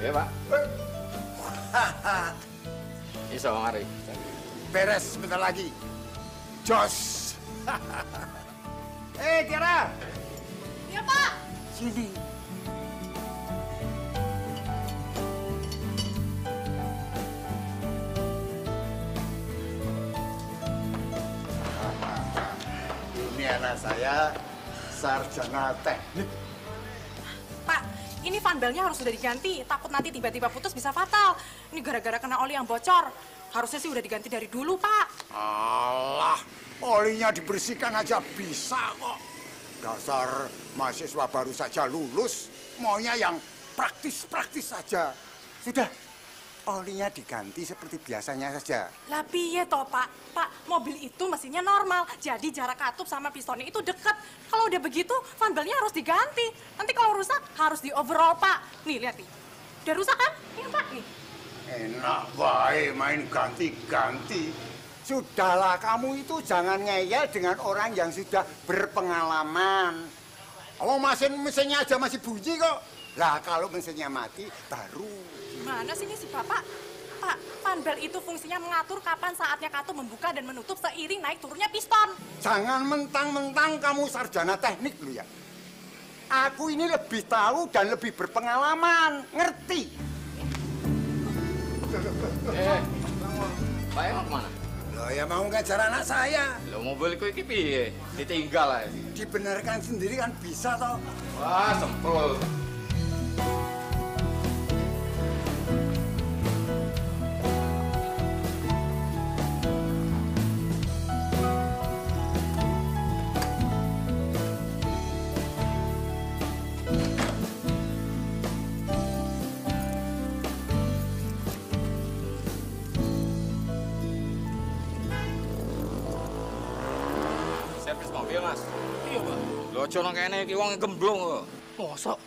Ya, Pak. Iso mari. Beres sebentar lagi. Jos. Tiara. Ya, Pak. Sini. Ini anak saya, sarjana teknik. Pak, ini fan belnya harus sudah diganti. Takut nanti tiba-tiba putus bisa fatal. Ini gara-gara kena oli yang bocor. Harusnya sih udah diganti dari dulu, Pak. Alah, olinya dibersihkan aja bisa kok. Dasar mahasiswa baru saja lulus, maunya yang praktis-praktis saja. Sudah, olinya diganti seperti biasanya saja. Lah piye toh, Pak? Pak, mobil itu mesinnya normal. Jadi jarak katup sama pistonnya itu dekat. Kalau udah begitu, fan belnya harus diganti. Nanti kalau rusak, harus di overhaul, Pak. Nih, lihat nih. Udah rusak kan? Ini, Pak, nih. Enak baik main ganti-ganti. Sudahlah, kamu itu jangan ngeyel dengan orang yang sudah berpengalaman. Oh, mesinnya aja masih bunyi kok. Lah, kalau mesinnya mati, baru. Gimana sih ini si Bapak? Pak, fan bel itu fungsinya mengatur kapan saatnya katup membuka dan menutup seiring naik turunnya piston. Jangan mentang-mentang kamu sarjana teknik lu ya. Aku ini lebih tahu dan lebih berpengalaman. Ngerti? Pak mau kemana? Loh ya mau ngajar anak saya. Lo mobilku iki piye? Ditinggal aja. Dibenarkan sendiri kan bisa toh. Wah, semprol. Servis mobil, Mas. Iya, Pak. Lo aja nang kene iki wong gemblung kok. Mosok?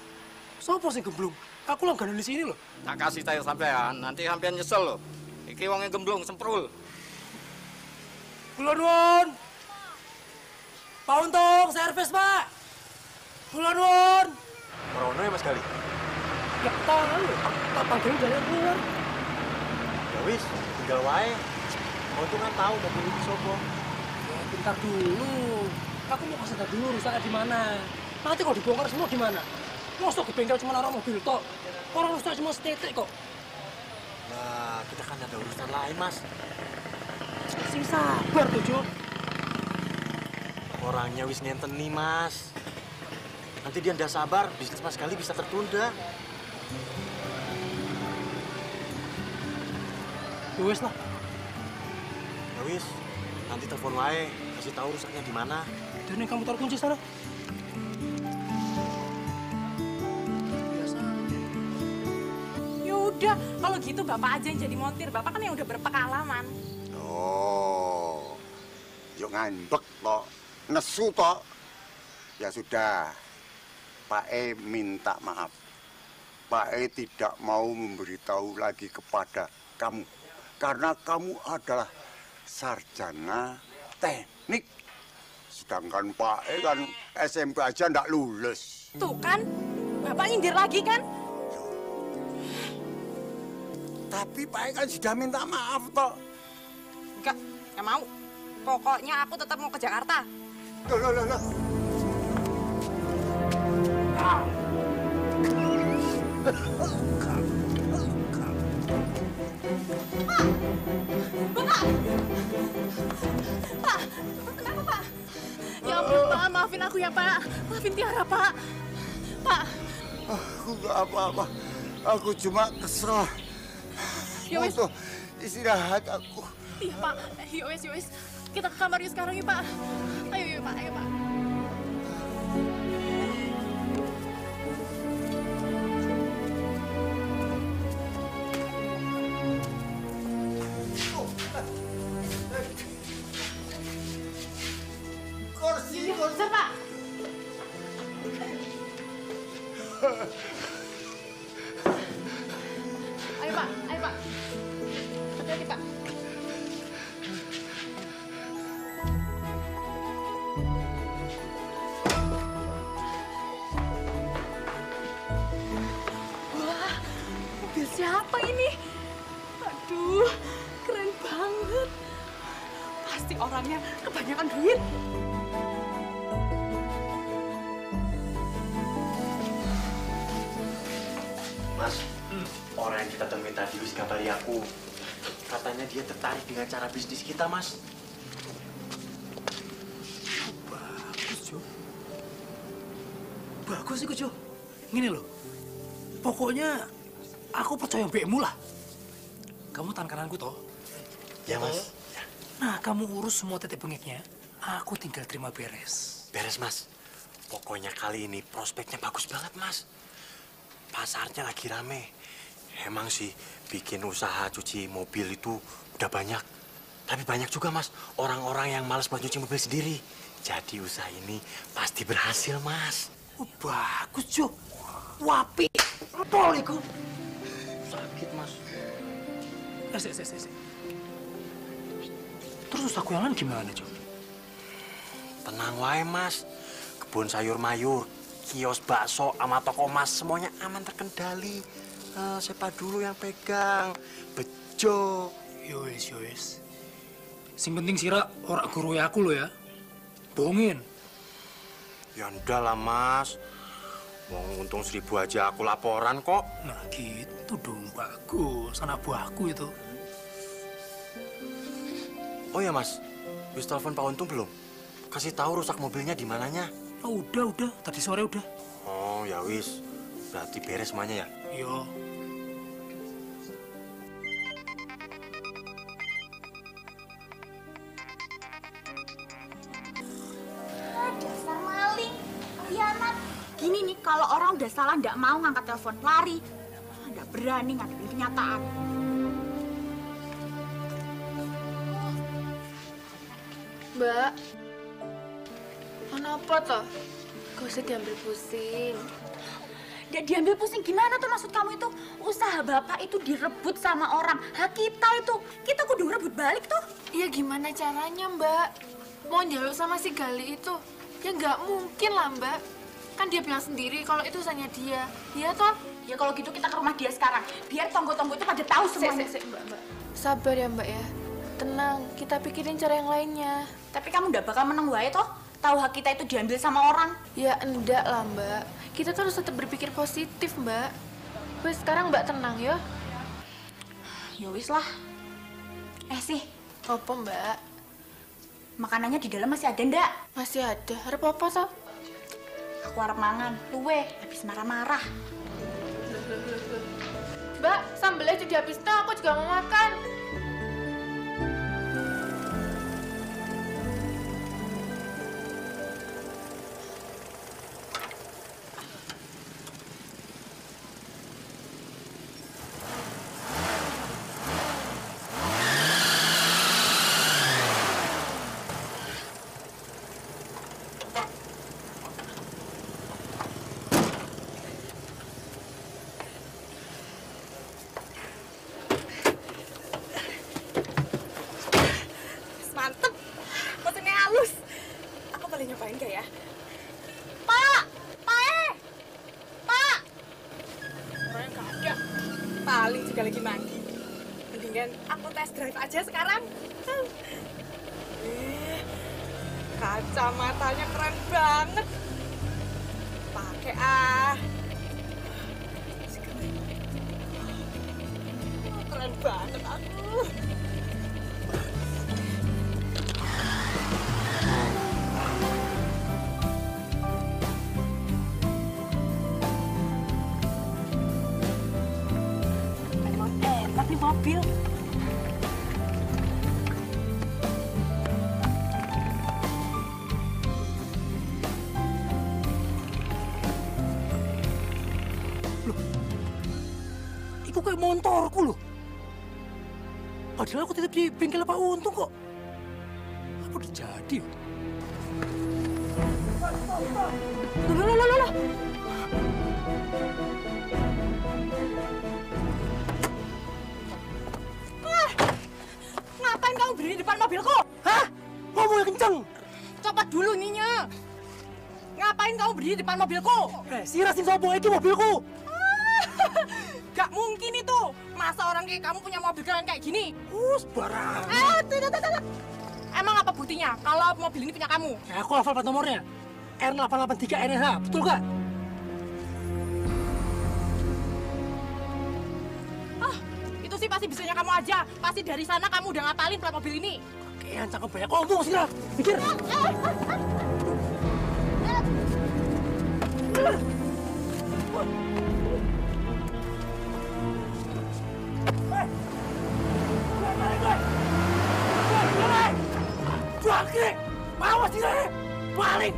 Sopo sing gemblung? Aku langganan di sini loh. Tak kasih tahu sampean, nanti sampean nyesel lo. Iki wong gemblung semprul. Kula nuwun. Pak Untung, servis, Pak. Kula nuwun. Merono ya Mas Gali? Ya tahu, tak panggil jalan keluar. Ya wis, tinggal wae. Untung kan tahu mobil itu sopo. Ya, bentar dulu. Aku mau kasih tahu dulu rusaknya di mana. Nanti kalau dibongkar semua gimana? Mosok di bengkel cuma orang mobil tok. Orang rusak cuma setetek kok. Nah, kita kan ada urusan lain, Mas. Sing sabar tuh, Jo. Orangnya wis ngenteni, Mas. Nanti dia ndak sabar, bisnis Mas Gali bisa tertunda. Ya wis lah. Ya wis, nanti telepon wae, kasih tahu rusaknya di mana. Dan kamu taruh kunci sana. Ya udah, kalau gitu Bapak aja yang jadi montir. Bapak kan yang udah berpengalaman. Oh, yuk ngambek toh, nesu toh. Ya sudah, Pak E minta maaf. Pak E tidak mau memberitahu lagi kepada kamu. Karena kamu adalah sarjana teknik. Sedangkan Pak E kan SMP aja ndak lulus. Tuh kan, Bapak nyindir lagi kan? Tapi Pak E kan sudah minta maaf toh. Enggak mau. Pokoknya aku tetap mau ke Jakarta. Loh. Pak, kenapa Pak? Ya ampun Pak, maafin aku ya Pak. Maafin Tiara Pak. Pak. Aku nggak apa-apa. Aku cuma kesel. Ya wis. Untuk istirahat aku. Iya Pak, yowes. Kita ke kamar yuk sekarang yuk Pak. Ayo Pak, ayo Pak. Kursi. Bentar Pak. Ayo Pak. Hati-hati Pak. siapa ini? Aduh, keren banget. Pasti orangnya kebanyakan duit. Mas, orang yang kita temui tadi wis ngabari aku. Katanya dia tertarik dengan cara bisnis kita, Mas. Bagus, Jo. Bagus iku, Jo. Ngene loh. Pokoknya aku percaya mbekmu lah. Kamu tangan kananku toh. Ya, Mas. Nah, kamu urus semua titik bengeknya. Aku tinggal terima beres. Beres, Mas. Pokoknya kali ini prospeknya bagus banget, Mas. Pasarnya lagi rame. Emang sih bikin usaha cuci mobil itu udah banyak. Tapi banyak juga, Mas, orang-orang yang malas buat cuci mobil sendiri. Jadi usaha ini pasti berhasil, Mas. Oh, bagus, Jo. Wapi. Pol iku. Sakit, Mas. Sik. Terus aku yang lain gimana, Jo? Tenang wae, Mas. Kebun sayur mayur, kios bakso, sama toko emas, semuanya aman terkendali. Siapa dulu yang pegang? Bejo. Yowes. Sing penting sira ora guru aku lo ya. Bohongin. Ya ndak lah, Mas. Wong untung 1000 aja aku laporan kok. Nah gitu dong, bagus. Anak buahku itu. Oh ya, Mas. Wis telepon Pak Untung belum? Kasih tahu rusak mobilnya di mananya. Oh, udah. Tadi sore udah. Oh, ya wis. Berarti beres semuanya ya? Yo. Dasar maling, khianat. Gini nih, kalau orang udah salah nggak mau ngangkat telepon, lari. Nggak berani ngadepin kenyataan. Mbak, kenapa toh? Gak usah diambil pusing. Nggak diambil pusing, gimana tuh maksud kamu itu? Usaha bapak itu direbut sama orang. Hak kita kudu rebut balik tuh. Ya gimana caranya, Mbak? Mau njaluk sama si Gali itu? Ya nggak mungkin lah, Mbak. Kan dia bilang sendiri kalau itu usahanya dia. Iya toh? Ya kalau gitu kita ke rumah dia sekarang. Biar tonggo-tonggo itu pada tahu semuanya. Mbak. Sabar ya, Mbak ya. Tenang, kita pikirin cara yang lainnya. Tapi kamu nggak bakal menang wae toh? Tahu hak kita itu diambil sama orang. Ya enggak lah, Mbak. Kita tuh harus tetap berpikir positif, Mbak. Wes sekarang Mbak tenang ya. Ya wis lah. Sih, Apa, Mbak? makanannya di dalam masih ada ndak? Masih ada. Harap apa toh? Aku harap mangan. Luwe, habis marah-marah. Mbak, sambelnya jadi habis toh. Aku juga mau makan. Mantep, mesinnya halus. Aku boleh nyobain gak ya? Pak! Pak! Orangnya nggak ada. Paling juga lagi mandi. Mendingan aku test drive aja sekarang. Kacamatanya keren banget. Pakai keren banget aku. Emang enak nih mobil. Iku kayak motorku loh. Padahal aku titip di bengkel Pak Untung kok. Apa udah jadi? Loh. Ngapain kamu berdiri di depan mobilku? Hah? Ngomongnya kenceng. Copot dulu ninya. Ngapain kamu berdiri di depan mobilku? Si Rasim sopo iki mobilku. Gak mungkin itu. Masa orang kayak kamu punya mobil keren kayak gini? Sembarangan. Tidak. Emang apa buktinya kalau mobil ini punya kamu? Aku hafal plat nomornya. R883NH, betul gak? Itu sih pasti bisanya kamu aja. Pasti dari sana kamu udah ngapalin plat mobil ini. Kayak cakep banyak ngomong sih, mikir. Bangkit! Awas sini! Balik!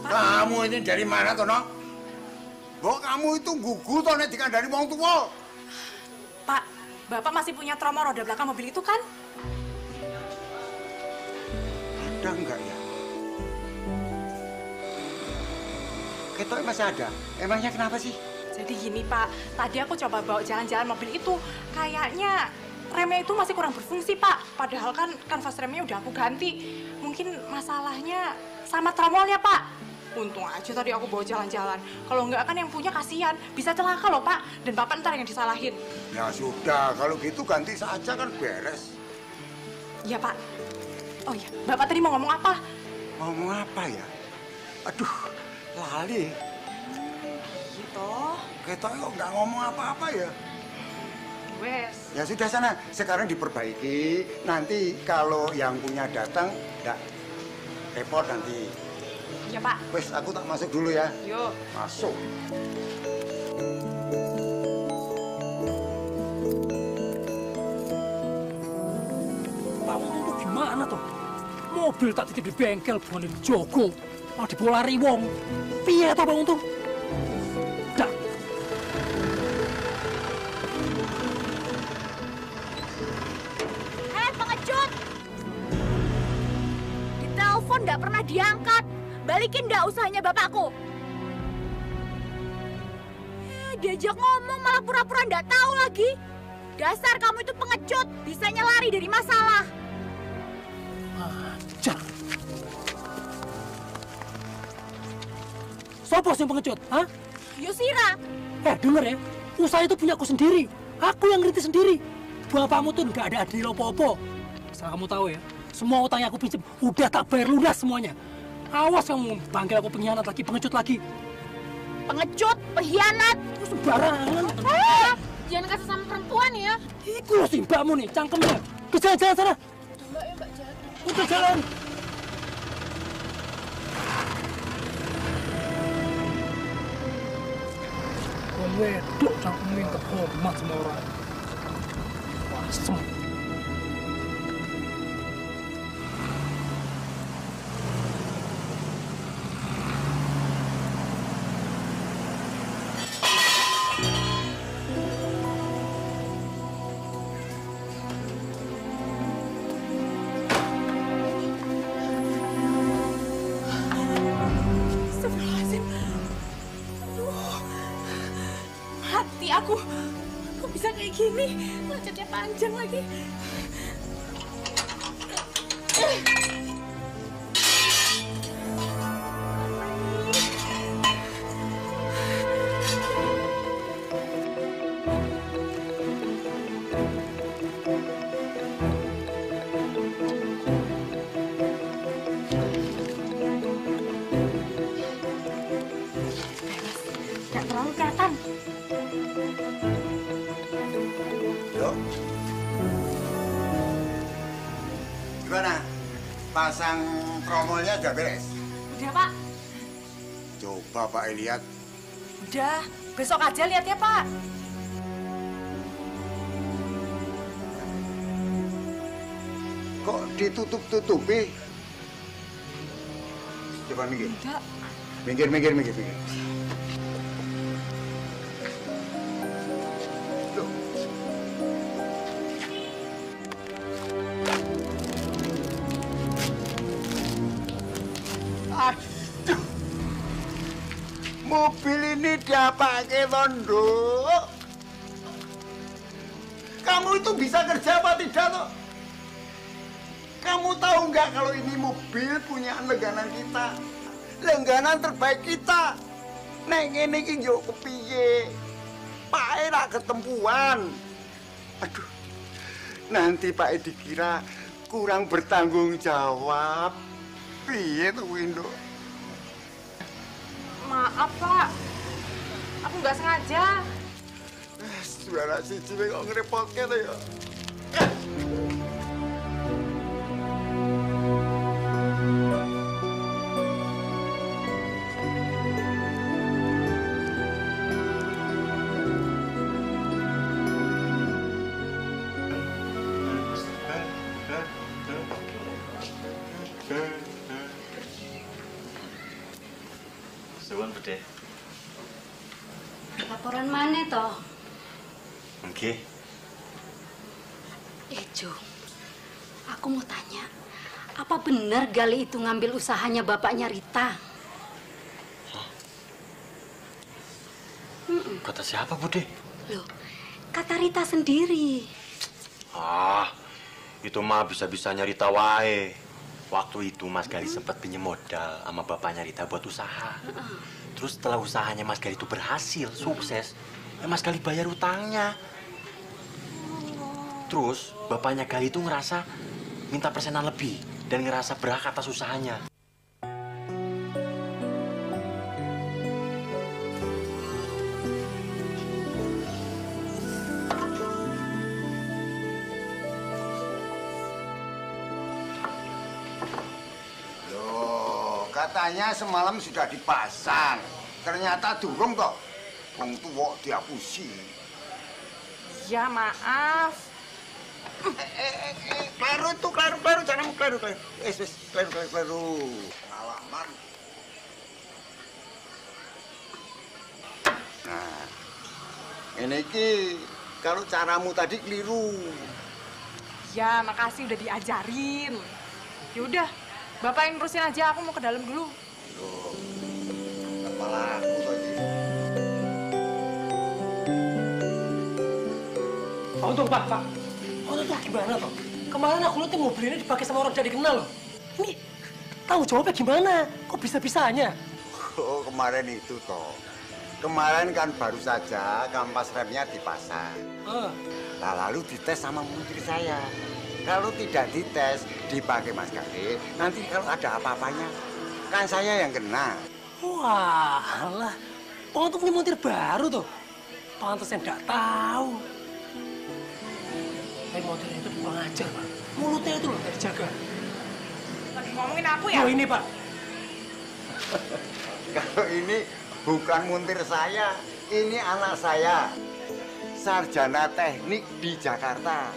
Kamu ini dari mana, Tono? Mbok kamu itu gugu toh nek dikandani wong tuwa. Pak, Bapak masih punya trauma roda belakang mobil itu kan? Ada enggak ya? Ketoknya masih ada. Emangnya kenapa sih? Jadi gini Pak, tadi aku coba bawa jalan-jalan mobil itu. Kayaknya remnya itu masih kurang berfungsi Pak. Padahal kan kanvas remnya udah aku ganti. Mungkin masalahnya sama tromolnya Pak. Untung aja tadi aku bawa jalan-jalan. Kalau enggak kan yang punya kasihan. Bisa celaka loh Pak. Dan Bapak ntar yang disalahin. Ya sudah, kalau gitu ganti saja kan beres. Iya Pak. Oh iya, Bapak tadi mau ngomong apa? Ngomong apa ya? Aduh, lali. Gitu. Ketoknya kok nggak ngomong apa-apa ya? Wes. Ya sudah sana, sekarang diperbaiki. Nanti kalau yang punya datang, enggak repot nanti. Iya Pak. Wes, aku tak masuk dulu ya. Yuk. Masuk. Kamu itu gimana toh? Mobil tak titip di bengkel, bukan di jogo. Mau dipolari wong. Piye toh Bang Untung? Dah. Pengecut! Ditelepon nggak pernah diangkat. Balikin nggak usahanya bapakku. Diajak ngomong malah pura-pura nggak tahu lagi. Dasar kamu itu pengecut, bisanya lari dari masalah. Ajar. Sopo sih yang pengecut? Hah? Yusira, Denger ya, usaha itu punya aku sendiri. Aku yang ngerti sendiri. Bapakmu tuh nggak ada adil apa-apa. Asal kamu tahu ya, semua utang yang aku pinjam udah tak bayar lunas semuanya. Awas kamu panggil aku pengkhianat lagi, pengecut lagi. pengecut, pengkhianat. Sembarangan. Jangan kasih sama perempuan ya. Iku loh si mbakmu nih, cangkemnya. Ke jalan-jalan sana. Mbak ya mbak jalan. Udah jalan. Wong wedok cangkemnya terhormat sama orang. Wasem. Astagfirullahaladzim. Aduh. Mati aku. Kok bisa kayak gini? Macetnya panjang lagi. Nggak terlalu kelihatan. Yuk. Gimana? Pasang tromolnya udah beres? Udah Pak. Coba Pak lihat. Udah. Besok aja lihat ya Pak. Kok ditutup-tutupi? Coba minggir. Enggak. Minggir. Loh. didapake tondo. Kamu itu bisa kerja apa tidak toh? Kamu tahu nggak kalau ini mobil punya langganan kita, langganan terbaik kita. Neng ini ki yo kepiye? Pak rak ketempuan. Aduh, nanti Pak dikira kurang bertanggung jawab. Piye tuh Windo? Maaf, Pak. Aku nggak sengaja. Suara siji kok ngerepotke to ya. Suwun Bude. Laporan mana toh? Nggih. Jo, aku mau tanya, apa benar Gali itu ngambil usahanya bapaknya Rita? Kata siapa, Bude? Loh, kata Rita sendiri. Ah, itu mah bisa-bisanya Rita wae. Waktu itu Mas Gali sempat pinjem modal sama bapaknya Rita buat usaha. Terus setelah usahanya Mas Gali itu berhasil, sukses, ya Mas Gali bayar utangnya. Terus bapaknya Gali itu ngerasa minta persenan lebih dan ngerasa berhak atas usahanya. Katanya semalam sudah dipasang. Ternyata durung kok. Wong tuwa diapusi. Ya, maaf. Kleru tuh, kleru, jangan kleru. Kleru. Pengalaman. Nah, ini ki kalau caramu tadi keliru. Ya, makasih udah diajarin. Yaudah, Bapak yang nerusin aja, aku mau ke dalam dulu. Loh, kepala aku tadi. Oh, tuh, Pak. Oh, tuh gimana, Pak? Kemarin aku lihat mobil ini dipakai sama orang tidak dikenal, loh. Ini tahu jawabnya gimana? Kok bisa-bisanya? Oh, kemarin itu toh. Kemarin kan baru saja kampas remnya dipasang. Nah, lalu dites sama menteri saya. Kalau tidak dites, dipakai Mas Gali, nanti kalau ada apa-apanya, kan saya yang kena. Wah, alah. Oh, tuh punya montir baru tuh. Pantes yang nggak tahu. Tapi montirnya itu kurang ajar, Pak. Mulutnya itu loh, nggak dijaga. Lagi ngomongin aku ya? Oh, ini, Pak. Kalau ini bukan montir saya, ini anak saya. Sarjana teknik di Jakarta.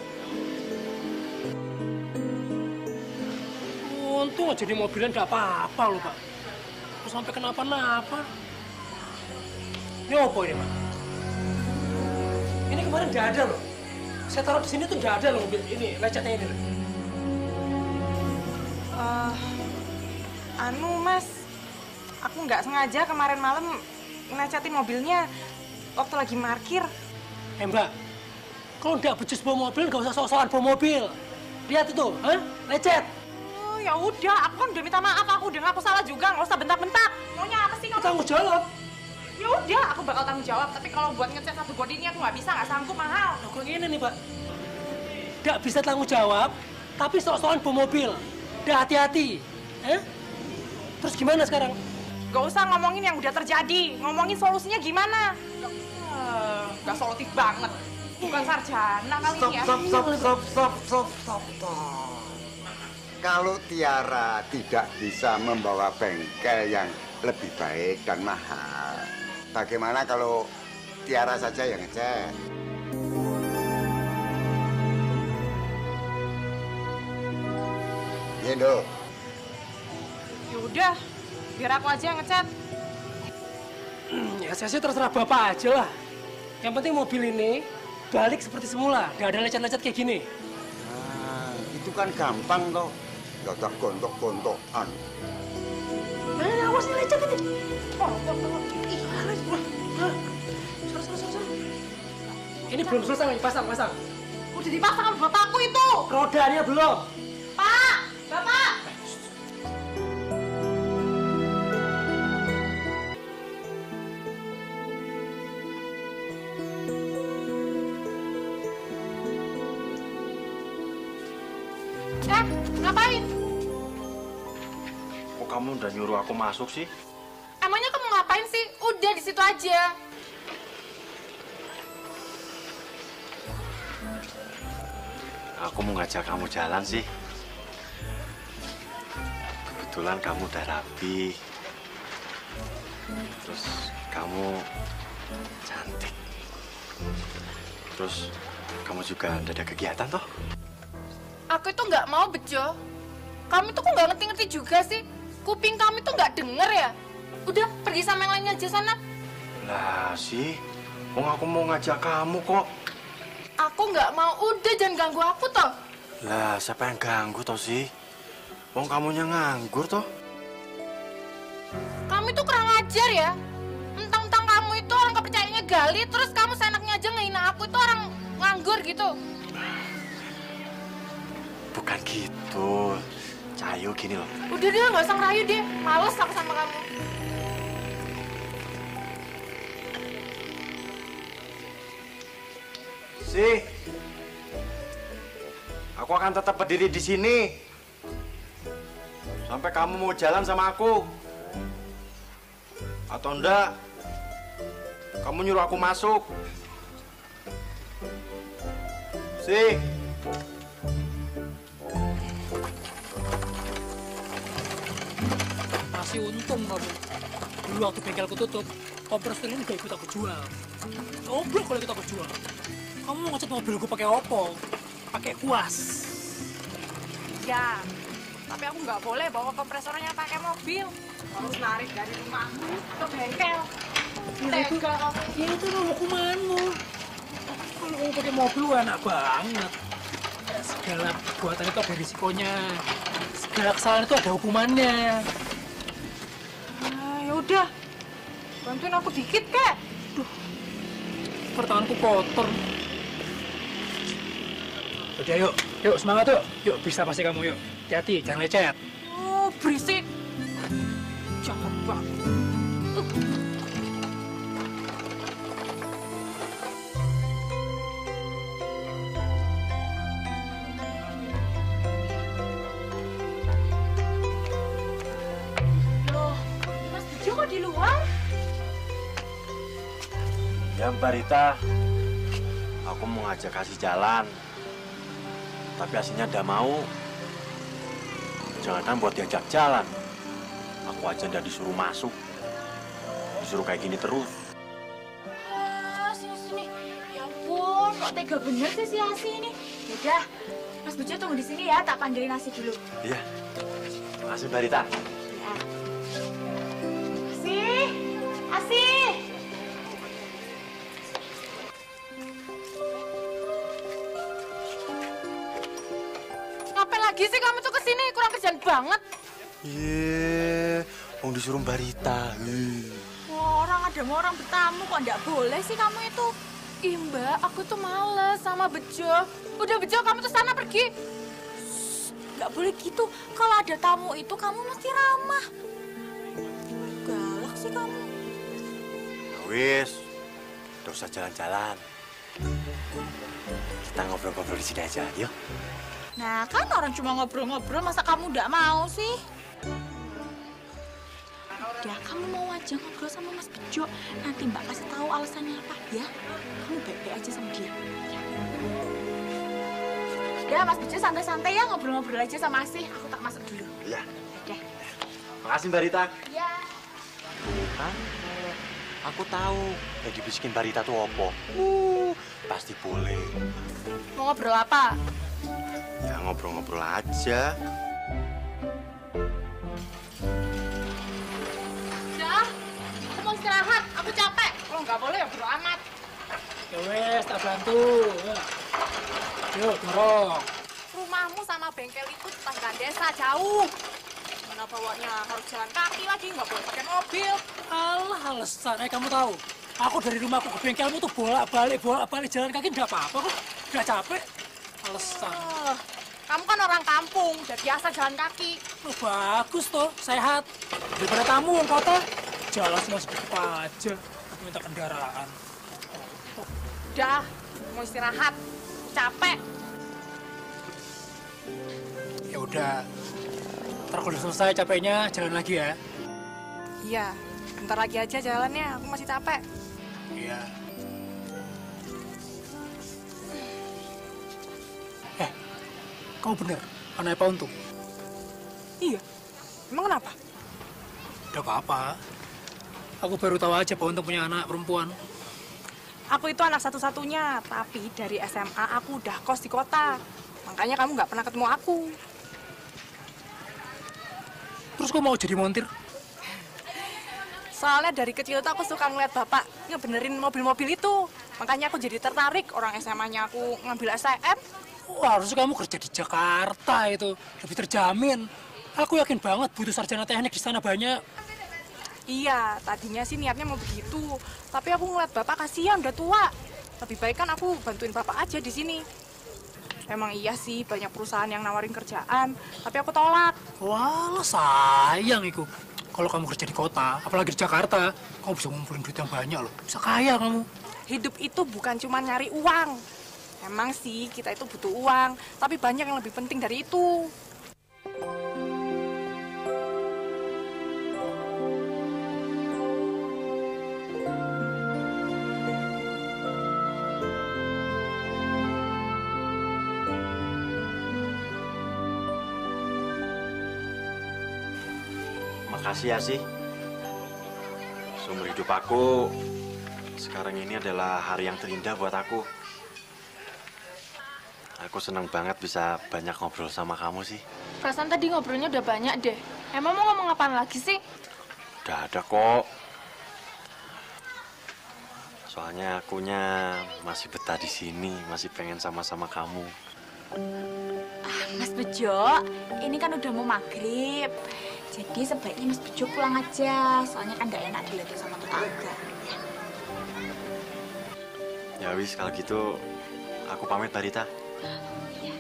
Untung aja di mobilnya nggak apa-apa loh, Pak. Kok sampai kenapa-napa. Ini apa ini, Pak? Ini kemarin nggak ada loh. Saya taruh di sini tuh nggak ada loh mobil ini, lecetnya ini loh. Mas, aku nggak sengaja kemarin malam ngelecatin mobilnya waktu lagi parkir. Mbak, kalau nggak becus bawa mobil, nggak usah sok-sokan bawa mobil. Lihat itu, lecet. Oh, ya udah, aku kan udah minta maaf, aku udah ngaku salah juga, nggak usah bentak-bentak. Maunya apa sih kamu? Tanggung jawab. Ya udah, aku bakal tanggung jawab. Tapi kalau buat ngecat satu god ini aku nggak bisa, nggak sanggup, mahal. Nah, kok gini nih, Pak? Nggak bisa tanggung jawab, tapi sok-sokan bawa mobil. Udah hati-hati. Terus gimana sekarang? Gak usah ngomongin yang udah terjadi, ngomongin solusinya gimana. Gak solutif banget. Bukan sarjana kali ini ya. Stop. Kalau Tiara tidak bisa membawa bengkel yang lebih baik dan mahal, bagaimana kalau Tiara saja yang ngecek? Yendo. Yaudah, biar aku aja yang ngecat. Ya saya sih terserah Bapak aja lah. Yang penting mobil ini balik seperti semula. Nggak ada lecet-lecet kayak gini. Nah, itu kan gampang toh. Nggak ada gontok-gontokan. Awas nih lecet ini. Oh, Hah? Sorry. Ini belum selesai, pasang. Udah dipasang sama bapakku itu. Rodanya belum. Pak, Bapak. Ngapain? Kok kamu udah nyuruh aku masuk sih? Emangnya kamu ngapain sih? Udah di situ aja. Aku mau ngajak kamu jalan sih. Kebetulan kamu udah rapi. Terus kamu cantik. Terus kamu juga udah ada kegiatan toh? Aku itu nggak mau, Bejo. Kamu tuh kok nggak ngerti-ngerti juga sih? Kuping kamu tuh nggak denger ya? Udah, pergi sama yang lainnya aja sana. Lah sih, wong aku mau ngajak kamu kok. Aku nggak mau, udah jangan ganggu aku toh. Lah, siapa yang ganggu toh sih? Wong kamunya nganggur toh? Kamu itu kurang ajar ya. Mentang-mentang kamu itu orang kepercayaannya Gali, terus kamu seenaknya aja ngehina aku itu orang nganggur gitu. Bukan gitu. Cahayu gini loh. Udah deh, nggak usah ngerayu deh. Males aku sama kamu. Sih, aku akan tetap berdiri di sini sampai kamu mau jalan sama aku. Atau enggak, kamu nyuruh aku masuk. Sih. Masih untung kamu. Dulu waktu bengkelku tutup, kompresor ini udah ikut aku jual. Goblok kalau ikut aku jual. Kamu mau ngecat mobilku pakai opo? Pakai kuas. Ya, tapi aku nggak boleh bawa kompresornya pakai mobil. Harus narik dari rumahmu ke bengkel. Tega kamu. Ya itu lo hukumanmu. Kalau kamu pakai mobil enak banget. Segala perbuatan itu ada risikonya. Segala kesalahan itu ada hukumannya. Ya udah, bantuin aku dikit kek. Pertanganku kotor. Udah yuk semangat yuk. Yuk bisa pasti kamu yuk. Hati-hati, jangan lecet. Oh, berisik. Jangan banget. Loh, Mas Bejo kok di luar? Ya Mbak Rita, aku mau ngajak kasih jalan. Tapi aslinya ndak mau. Jangan buat diajak jalan. Aku aja ndak disuruh masuk. Disuruh kayak gini terus. Sini. Ya ampun, kok tega bener sih si Asi ini. Yaudah, Mas Bejo tunggu di sini ya, tak panggilin Asi dulu. Iya. Makasih Mbak Rita. Ya. Asi. Ngapain lagi sih kamu tuh kesini? Kurang kerjaan banget. Iya, mau disuruh Mbak Rita. Wah, orang bertamu kok nggak boleh sih kamu itu? Ih Mbak, aku tuh males sama Bejo. Udah Bejo, kamu tuh sana pergi. Nggak boleh gitu. Kalau ada tamu itu kamu mesti ramah. Galak sih kamu. Ya wis, udah usah jalan-jalan. Kita ngobrol-ngobrol di sini aja, yuk. Nah, kan orang cuma ngobrol-ngobrol, masa kamu nggak mau sih? Udah, kamu mau aja ngobrol sama Mas Bejo. Nanti Mbak kasih tahu alasannya apa, ya? Kamu baik-baik aja sama dia. Ya. Udah, Mas Bejo santai-santai ya, ngobrol-ngobrol aja sama Asih. Aku tak masuk dulu. Iya. Udah. Makasih Mbak Rita. Ya. Hah? Aku tahu yang dibisikin Mbak Rita tuh opo. Pasti boleh. Mau ngobrol apa? Ya ngobrol-ngobrol aja. Udah, aku mau istirahat. Aku capek. Kalau nggak boleh ya bodo amat. Ya wes, tak bantu. Yuk, dorong. Rumahmu sama bengkel itu tetangga desa jauh. Mana bawanya harus jalan kaki lagi, nggak boleh pakai mobil. Alah, alasan. Kamu tahu, Aku dari rumahku ke bengkelmu tuh bolak-balik jalan kaki nggak apa-apa kok. Nggak capek. Alasan. Kamu kan orang kampung, udah biasa jalan kaki. Oh, bagus toh, sehat. Daripada kamu yang kota, jalan cuma segitu aja. Minta kendaraan. Udah, mau istirahat. Capek. Ya udah. Ntar kalau udah selesai capeknya, jalan lagi ya. Iya, bentar lagi aja jalannya, aku masih capek. Iya. Kamu bener, anak Pak Untung? Iya, emang kenapa? Udah apa-apa. Aku baru tahu aja Pak Untung punya anak perempuan. Aku itu anak satu-satunya, tapi dari SMA aku udah kos di kota. Makanya kamu nggak pernah ketemu aku. Terus kok mau jadi montir? Soalnya dari kecil tuh aku suka ngeliat bapak ngebenerin mobil-mobil itu. Makanya aku jadi tertarik, orang SMA-nya aku ngambil STM. Wah, harusnya kamu kerja di Jakarta itu. Lebih terjamin. Aku yakin banget butuh sarjana teknik di sana banyak. Iya, tadinya sih niatnya mau begitu. Tapi aku ngeliat bapak kasihan, udah tua. Lebih baik kan aku bantuin bapak aja di sini. Emang iya sih, banyak perusahaan yang nawarin kerjaan. Tapi aku tolak. Wah, sayang itu. Kalau kamu kerja di kota, apalagi di Jakarta, kamu bisa ngumpulin duit yang banyak loh. Bisa kaya kamu. Hidup itu bukan cuma nyari uang. Emang sih kita itu butuh uang, tapi banyak yang lebih penting dari itu. Makasih ya sih. Seumur hidup aku, sekarang ini adalah hari yang terindah buat aku. Aku senang banget bisa banyak ngobrol sama kamu sih. Perasaan tadi ngobrolnya udah banyak deh. Emang mau ngomong apaan lagi sih? Udah ada kok. Soalnya akunya masih betah di sini, masih pengen sama-sama kamu. Mas Bejo, ini kan udah mau maghrib. Jadi sebaiknya Mas Bejo pulang aja. Soalnya kan gak enak dilihatin sama tetangga. Ya wis, kalau gitu aku pamit Mbak Rita. Iya.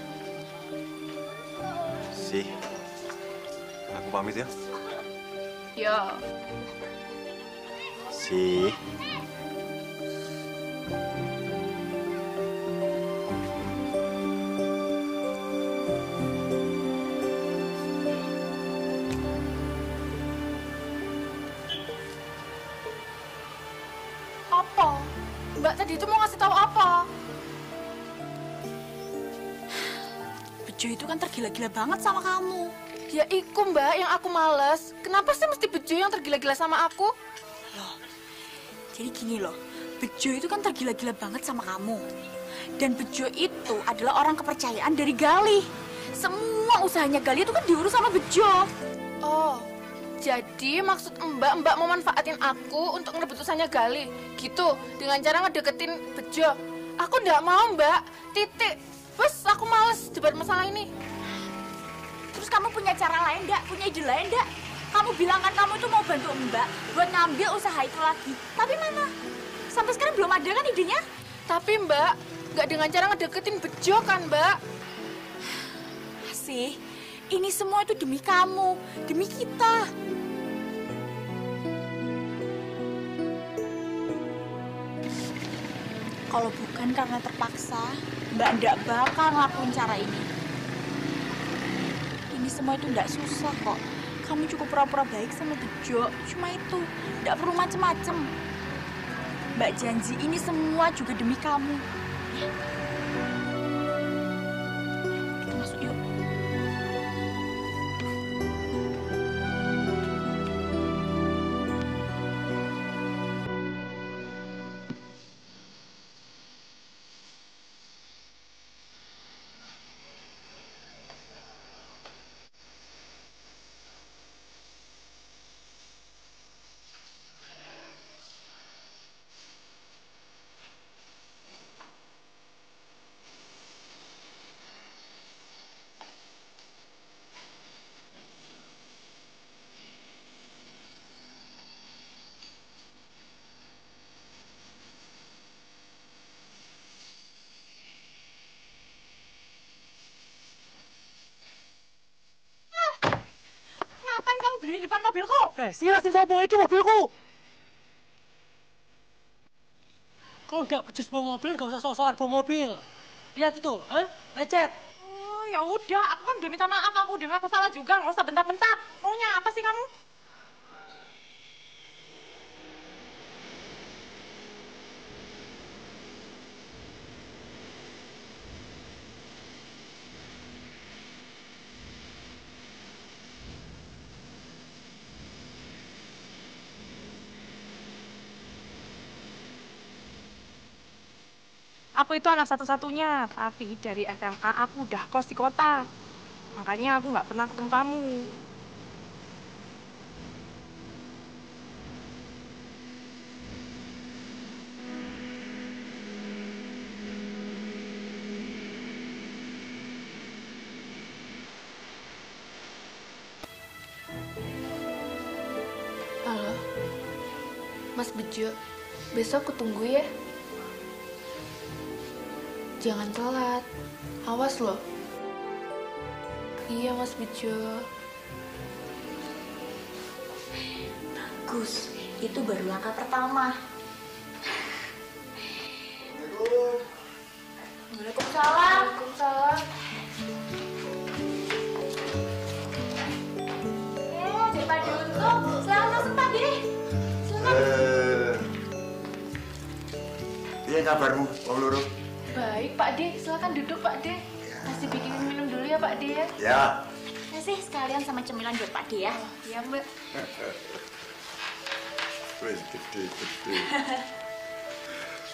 Sih, aku pamit ya. Ya. Sih. Apa? Mbak tadi itu mau ngasih tahu apa? Bejo itu kan tergila-gila banget sama kamu. Ya iku mbak yang aku males. Kenapa sih mesti Bejo yang tergila-gila sama aku? Loh, jadi gini loh. Bejo itu kan tergila-gila banget sama kamu. Dan Bejo itu adalah orang kepercayaan dari Galih. Semua usahanya Galih itu kan diurus sama Bejo. Oh, jadi maksud mbak mau manfaatin aku untuk ngerebut usahanya Galih? Gitu, dengan cara ngedeketin Bejo. Aku nggak mau mbak, titik. Wes, aku males debat masalah ini. Terus kamu punya cara lain nggak? Punya ide lain nggak? Kamu bilang kan kamu itu mau bantu Mbak buat ngambil usaha itu lagi. Tapi mana? Sampai sekarang belum ada kan idenya? Tapi mbak, nggak dengan cara ngedeketin Bejo kan mbak? Sih, ini semua itu demi kamu, demi kita. Kalau bukan karena terpaksa, Mbak nggak bakal ngelakuin cara ini. Ini semua itu nggak susah kok. Kamu cukup pura-pura baik sama Bejo, cuma itu, nggak perlu macem-macem. Mbak janji ini semua juga demi kamu. Ya. Kita masuk yuk. berdiri di depan mobilku. Silasin sama itu mobilku. Kalau nggak becus bawa mobil, nggak usah sok-sokan bawa mobil. Lihat itu, lecet. Oh, ya udah, aku kan udah minta maaf, aku udah ngaku salah juga, nggak usah bentak-bentak. Maunya apa sih kamu? Aku itu anak satu-satunya, tapi dari SMA aku udah kos di kota. Makanya aku nggak pernah ketemu kamu. Halo, Mas Bejo, besok aku tunggu ya. Jangan telat, awas loh. Iya Mas Bejo. Bagus, itu baru langkah pertama. Waalaikumsalam. Waalaikumsalam. Daripada untuk, selamat masuk Pak De. Silakan. Iya kabarmu, Om Loro? Baik Pak De, silakan duduk Pak De. Kasih bikinin minum dulu ya Pak De ya. Ya. Kasih sekalian sama cemilan buat Pak De ya. Iya Mbak. Wes gede-gede.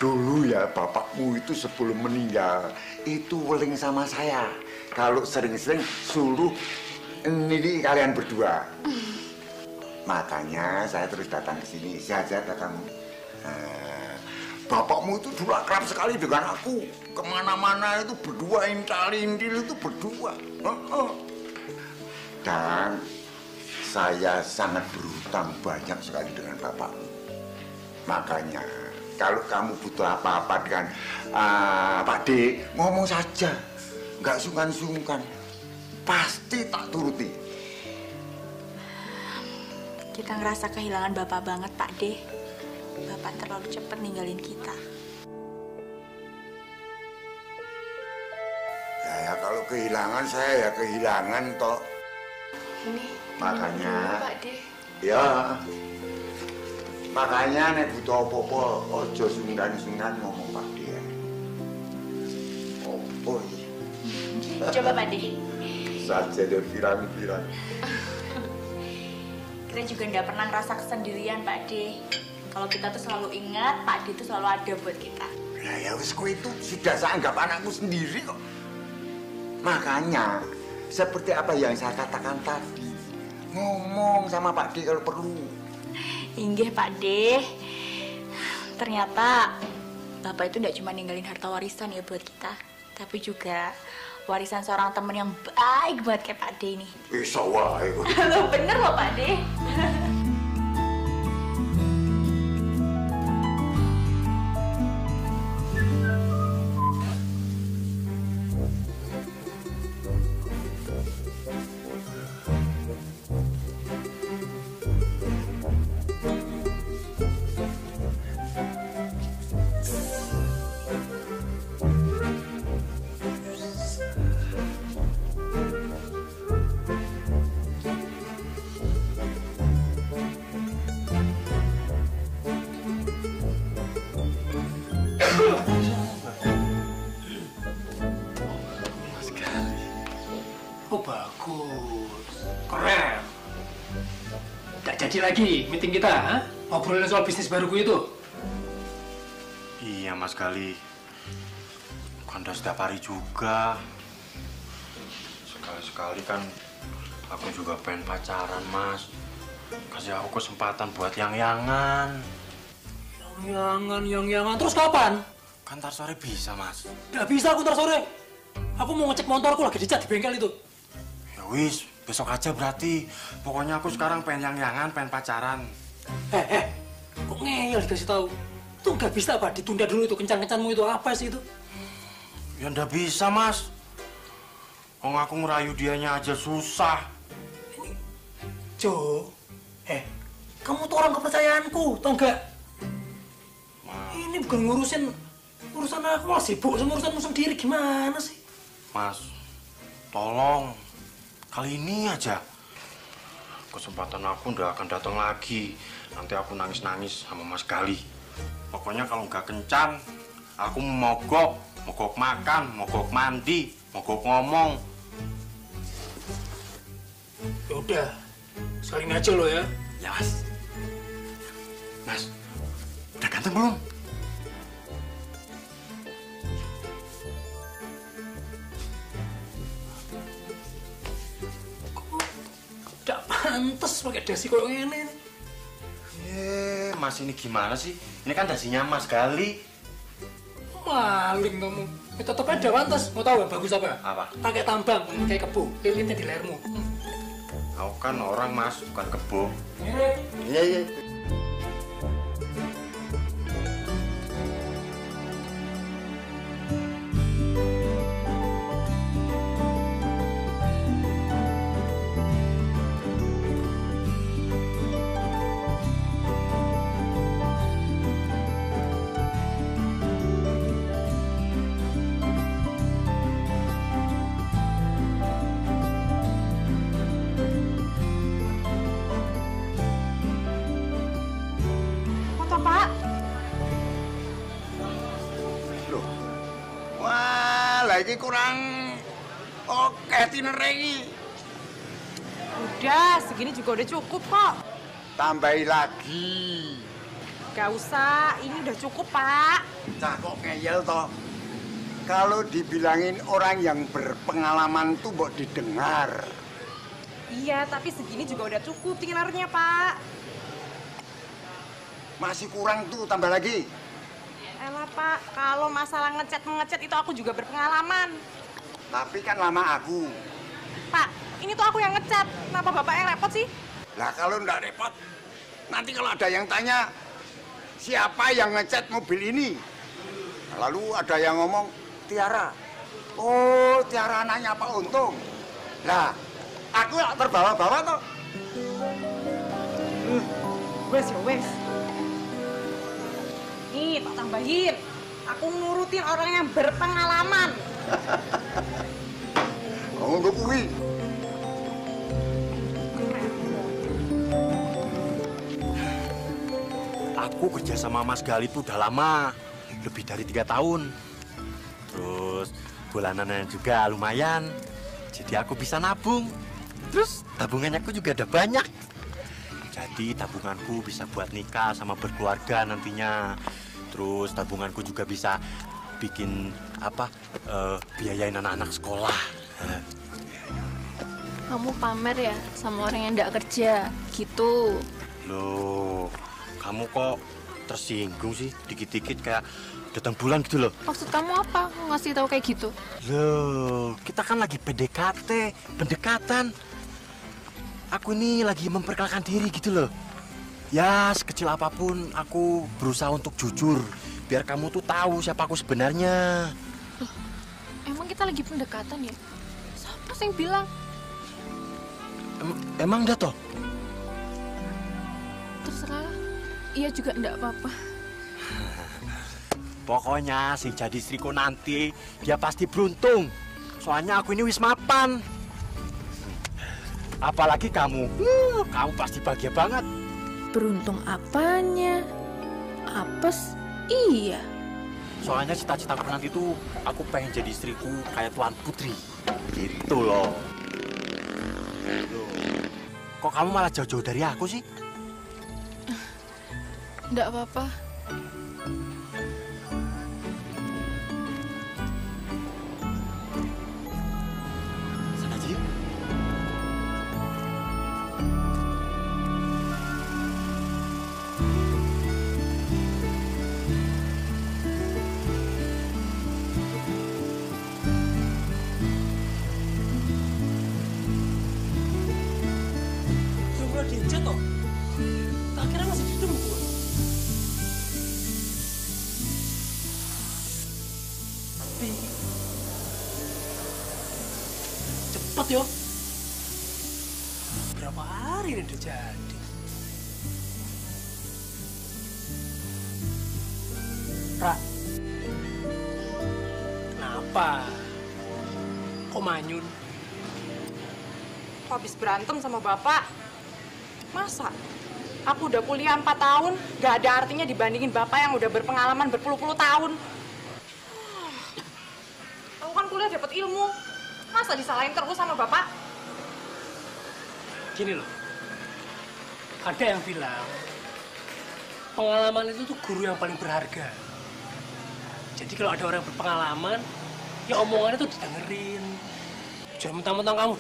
Dulu ya bapakmu itu sebelum meninggal itu weling sama saya. Kalau sering-sering suruh ini kalian berdua. Makanya saya terus datang ke sini. Sehat-sehat kamu. Bapakmu itu dulu akrab sekali dengan aku. Kemana-mana itu berdua, intal-intil itu berdua. Dan saya sangat berhutang banyak sekali dengan bapakmu. Makanya kalau kamu butuh apa-apa dengan Pak D, ngomong saja. Nggak sungkan-sungkan. Pasti tak turuti. Kita ngerasa kehilangan Bapak banget Pak De. Bapak terlalu cepat ninggalin kita. Ya kalau kehilangan saya ya kehilangan toh. Ini Makanya. minum dulu, Pak De. Ya. Makanya nek butuh apa-apa ojo sungkan-sungkan ngomong Pak dia. Oh iya. Coba Pak De. Saja dia pirang-pirang. Kita juga nggak pernah ngerasa kesendirian Pak De. Kalau kita tuh selalu ingat Pak De itu selalu ada buat kita. Nah ya wis kowe itu sudah saya anggap anakku sendiri kok. Makanya seperti apa yang saya katakan tadi, ngomong sama Pak D kalau perlu. Inggih Pak De. Ternyata Bapak itu nggak cuma ninggalin harta warisan ya buat kita, tapi juga warisan seorang temen yang baik buat kayak Pak De ini. Bisa wae. Lo bener loh Pak De. Oh bagus, keren. Nggak jadi lagi meeting kita, ha? Ngobrolin soal bisnis baruku itu. Iya Mas Gali, kandas setiap hari juga. Sekali-sekali kan aku juga pengen pacaran Mas. Kasih aku kesempatan buat yang-yangan. Yang terus kapan? Kan ntar sore bisa Mas. Nggak bisa aku ntar sore. Aku mau ngecek motorku lagi dicat di bengkel itu. Ya wis, besok aja berarti. Pokoknya aku sekarang pengen yang-yangan, pengen pacaran. Kok ngeyel dikasih tahu? Itu nggak bisa apa? Ditunda dulu itu kencan-kencanmu itu apa sih itu? Ya ndak bisa Mas. Kok aku ngerayu dianya aja susah. Jo, kamu tuh orang kepercayaanku, tau nggak? Ini bukan urusan aku, malah sibuk sama urusanmu sendiri, gimana sih? Mas, tolong. Kali ini aja. Kesempatan aku nggak akan datang lagi. Nanti aku nangis-nangis sama Mas Gali. Pokoknya kalau nggak kencan, aku mogok makan, mogok mandi, mogok ngomong. Ya udah, sekali ini aja lo ya. Ya Mas. Mas, udah ganteng belum? Gak pantas pakai dasi kayak gini. Mas ini gimana sih? Ini kan dasinya Mas Gali. Maling kamu. Tetep aja pantas. Mau tahu yang bagus apa? Apa? Pakai tambang, kayak kebo. Lilitnya di lehermu. Aku kan orang Mas, bukan kebo. Iya. Foto, Pak. Loh. Wah, lagi kurang oke tinere iki. Udah, segini juga udah cukup kok. Tambahi lagi. Gak usah, ini udah cukup, Pak. Cah kok ngeyel toh. Kalau dibilangin orang yang berpengalaman tuh mbok didengar. Iya, tapi segini juga udah cukup tinernya, Pak. Masih kurang tuh, tambah lagi. Elah, Pak, kalau masalah ngecat itu aku juga berpengalaman. Tapi kan lama aku. Pak, ini tuh aku yang ngecat. Kenapa Bapak yang repot sih? Lah kalau ndak repot, nanti kalau ada yang tanya, siapa yang ngecat mobil ini? Lalu ada yang ngomong, Tiara. Oh, Tiara anaknya Pak Untung. Lah, aku gak terbawa-bawa toh. Wes ya wes. Nih, tak tambahin. Aku nurutin orang yang berpengalaman. Ngomong gue kuwi. Aku kerja sama Mas Gali itu udah lama, lebih dari 3 tahun. Terus bulanannya juga lumayan, jadi aku bisa nabung. Terus tabungannya aku juga ada banyak. Jadi tabunganku bisa buat nikah sama berkeluarga nantinya. Terus tabunganku juga bisa bikin biayain anak-anak sekolah. Kamu pamer ya sama orang yang nggak kerja, gitu. Loh, kamu kok tersinggung sih? Dikit-dikit kayak datang bulan gitu loh. Maksud kamu apa? Ngasih tahu kayak gitu? Loh, kita kan lagi PDKT, pendekatan. Aku ini lagi memperkenalkan diri gitu loh. Ya, sekecil apapun aku berusaha untuk jujur. Biar kamu tuh tahu siapa aku sebenarnya. Loh, emang kita lagi pendekatan ya? Siapa sih yang bilang? Emang dah toh? Terserah. Iya juga enggak apa-apa. Pokoknya sing jadi istriku nanti, dia pasti beruntung. Soalnya aku ini wis mapan. Apalagi kamu, kamu pasti bahagia banget. Beruntung apanya? Apes? Iya. Soalnya cita-citaku nanti tuh, aku pengen jadi istriku kayak Tuan Putri. Gitu loh. Kok kamu malah jauh-jauh dari aku sih? Enggak apa-apa. Sana aja yuk. Coba dicat toh. Tak kira masih di dengkul. Cepet yo. Berapa hari ini udah jadi. Ra, kenapa? Kok manyun? Kok habis berantem sama bapak? Masa? Aku udah kuliah 4 tahun, gak ada artinya dibandingin bapak yang udah berpengalaman berpuluh-puluh tahun. Aku kan kuliah dapat ilmu, masa disalahin terus sama bapak? Gini loh, ada yang bilang pengalaman itu tuh guru yang paling berharga. Jadi kalau ada orang berpengalaman, ya omongannya tuh didengerin. Jangan mentang-mentang kamu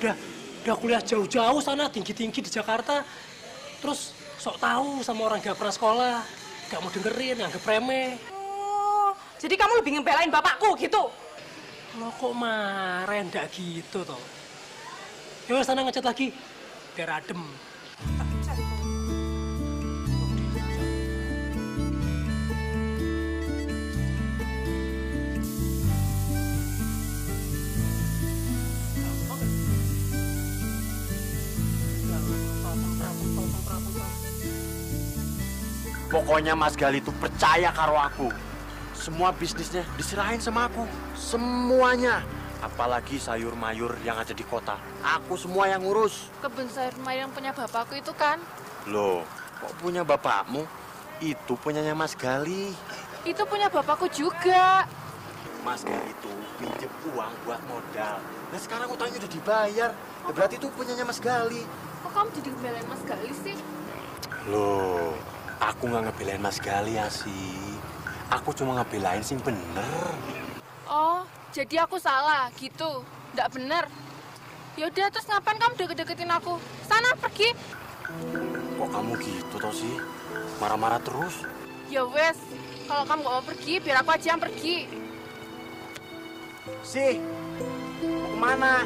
udah kuliah jauh-jauh sana, tinggi-tinggi di Jakarta, terus sok tahu sama orang gak pernah sekolah, gak mau dengerin, anggap remeh. Oh, jadi kamu lebih ngebelain bapakku gitu? Lo kok marah, ndak gitu toh. Yuk sana ngecat lagi, biar adem. Pokoknya Mas Gali itu percaya karo aku. Semua bisnisnya diserahin sama aku. Semuanya. Apalagi sayur mayur yang ada di kota. Aku semua yang ngurus. Kebun sayur mayur yang punya bapakku itu kan? Loh, kok punya bapakmu? Itu punyanya Mas Gali. Itu punya bapakku juga. Mas Gali itu pinjem uang buat modal. Nah sekarang utangnya udah dibayar. Ya, berarti itu punyanya Mas Gali. Kok kamu jadi ngebelain Mas Gali sih? Loh, aku nggak ngebelain Mas Gali ya sih. Aku cuma ngebelain sing bener. Oh, jadi aku salah gitu. Nggak bener. Yaudah, terus ngapain kamu deket-deketin aku? Sana, pergi. Kok kamu gitu toh sih? Marah-marah terus? Ya wes, kalau kamu nggak mau pergi, biar aku aja yang pergi. Sih, mau kemana?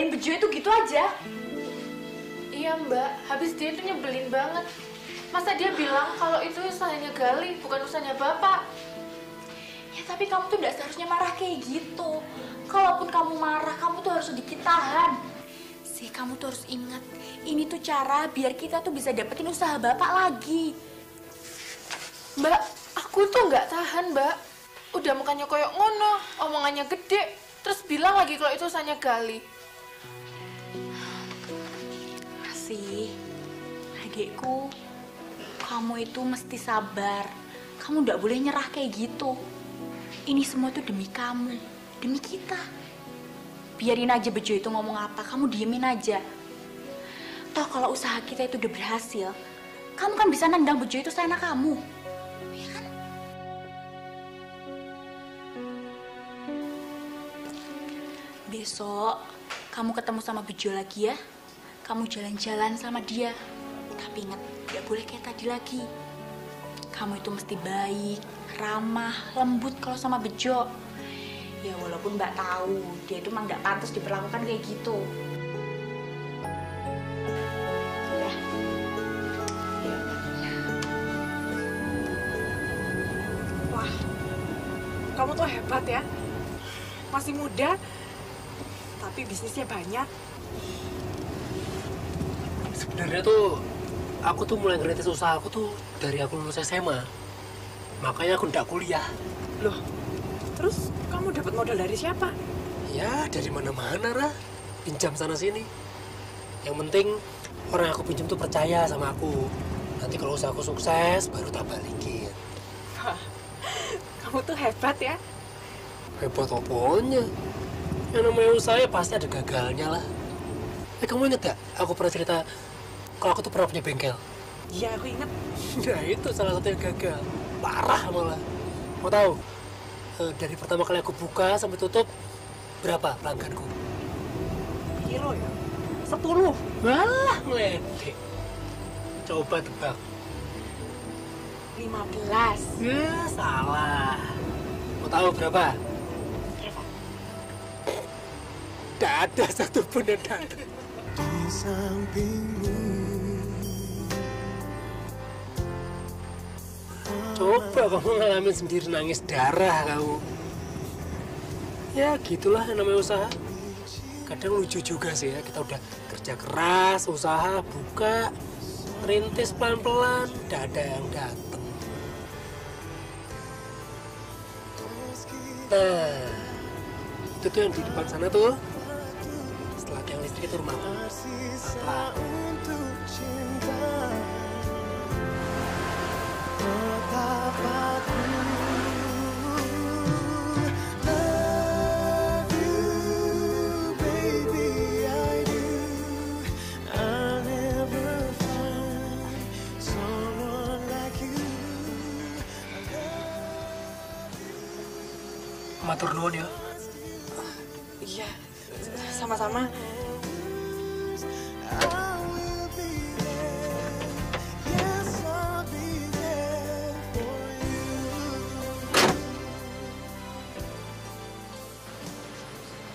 Bejo itu gitu aja? Iya mbak, habis dia itu nyebelin banget. Masa dia bilang kalau itu usahanya Gali, bukan usahanya bapak. Ya tapi kamu tuh gak seharusnya marah kayak gitu. Kalaupun kamu marah, kamu tuh harus sedikit tahan. Sih, kamu tuh harus ingat, ini tuh cara biar kita tuh bisa dapetin usaha bapak lagi. Mbak, aku tuh nggak tahan mbak. Udah mukanya koyok ngono, omongannya gede, terus bilang lagi kalau itu usahanya Gali. Sih, adikku, kamu itu mesti sabar. Kamu nggak boleh nyerah kayak gitu. Ini semua tuh demi kamu, demi kita. Biarin aja Bejo itu ngomong apa, kamu diemin aja. Toh kalau usaha kita itu udah berhasil, kamu kan bisa nendang Bejo itu seenak kamu. Ya kan? Besok kamu ketemu sama Bejo lagi ya. Kamu jalan-jalan sama dia. Tapi ingat, gak boleh kayak tadi lagi. Kamu itu mesti baik, ramah, lembut kalau sama Bejo. Ya walaupun Mbak tahu, dia itu emang gak pantas diperlakukan kayak gitu. Ya. Wah, kamu tuh hebat ya. Masih muda, tapi bisnisnya banyak. Sebenarnya tuh aku tuh mulai ngerintis usaha aku tuh dari aku lulus SMA. Makanya aku ndak kuliah. Loh, terus kamu dapat modal dari siapa? Ya dari mana-mana Ra. Pinjam sana sini. Yang penting orang yang aku pinjam tuh percaya sama aku. Nanti kalau usaha aku sukses, baru tak balikin. Kamu tuh hebat ya. Hebat apanya? Yang namanya usaha ya pasti ada gagalnya lah. Kamu inget gak? Aku pernah cerita kalau aku tuh pernah punya bengkel. Iya, aku inget. Nah itu salah satu yang gagal. Parah malah. Mau tahu? Dari pertama kali aku buka sampai tutup, berapa pelangganku? Kilo ya? 10. Walah, meledek. Coba tebak. 15. Ya, salah. Mau tahu berapa? Berapa? Tidak ada satupun yang datang. Coba kamu ngalamin sendiri nangis darah kamu. Ya gitulah yang namanya usaha. Kadang lucu juga sih ya, kita udah kerja keras, usaha, buka, rintis pelan-pelan, tidak ada yang datang. Nah, itu tuh yang di depan sana tuh. Setelah tiang listrik itu rumah aku. Setelah matur nuwun ya. Iya, sama-sama.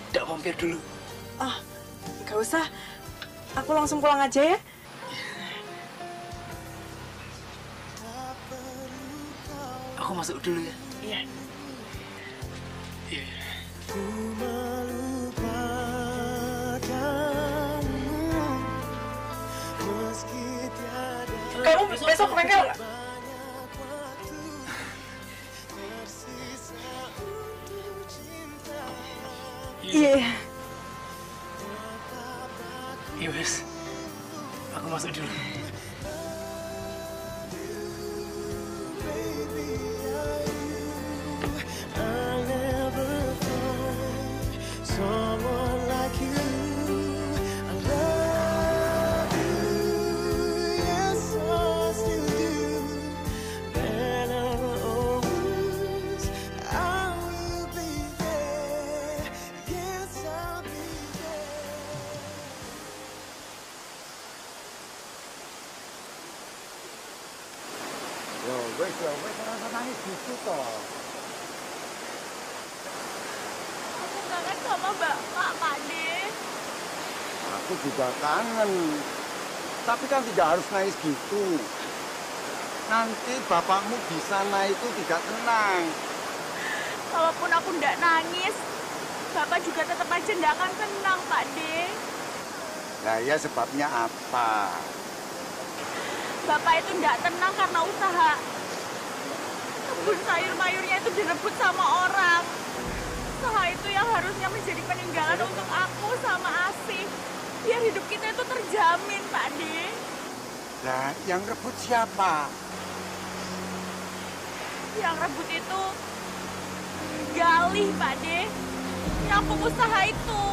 Tidak mampir dulu. Ah, gak usah. Aku langsung pulang aja ya. Aku masuk dulu ya. Iya. Iya. Kamu besok ke bengkel nggak? Iya. Iya wes. Aku masuk dulu. Wes ora nangis gitu toh. Aku kangen sama Bapak, Pak De. Aku juga kangen. Tapi kan tidak harus nangis gitu. Nanti bapakmu di sana itu tidak tenang. Kalaupun aku ndak nangis, Bapak juga tetap aja ndak akan tenang, Pak De. Nah ya sebabnya apa? Bapak itu ndak tenang karena usaha. Kebun sayur mayurnya itu direbut sama orang. Usaha itu yang harusnya menjadi peninggalan untuk aku sama Asih. Biar hidup kita itu terjamin, Pak De. Nah, yang rebut siapa? Yang rebut itu Galih, Pak De. Yang pengusaha itu.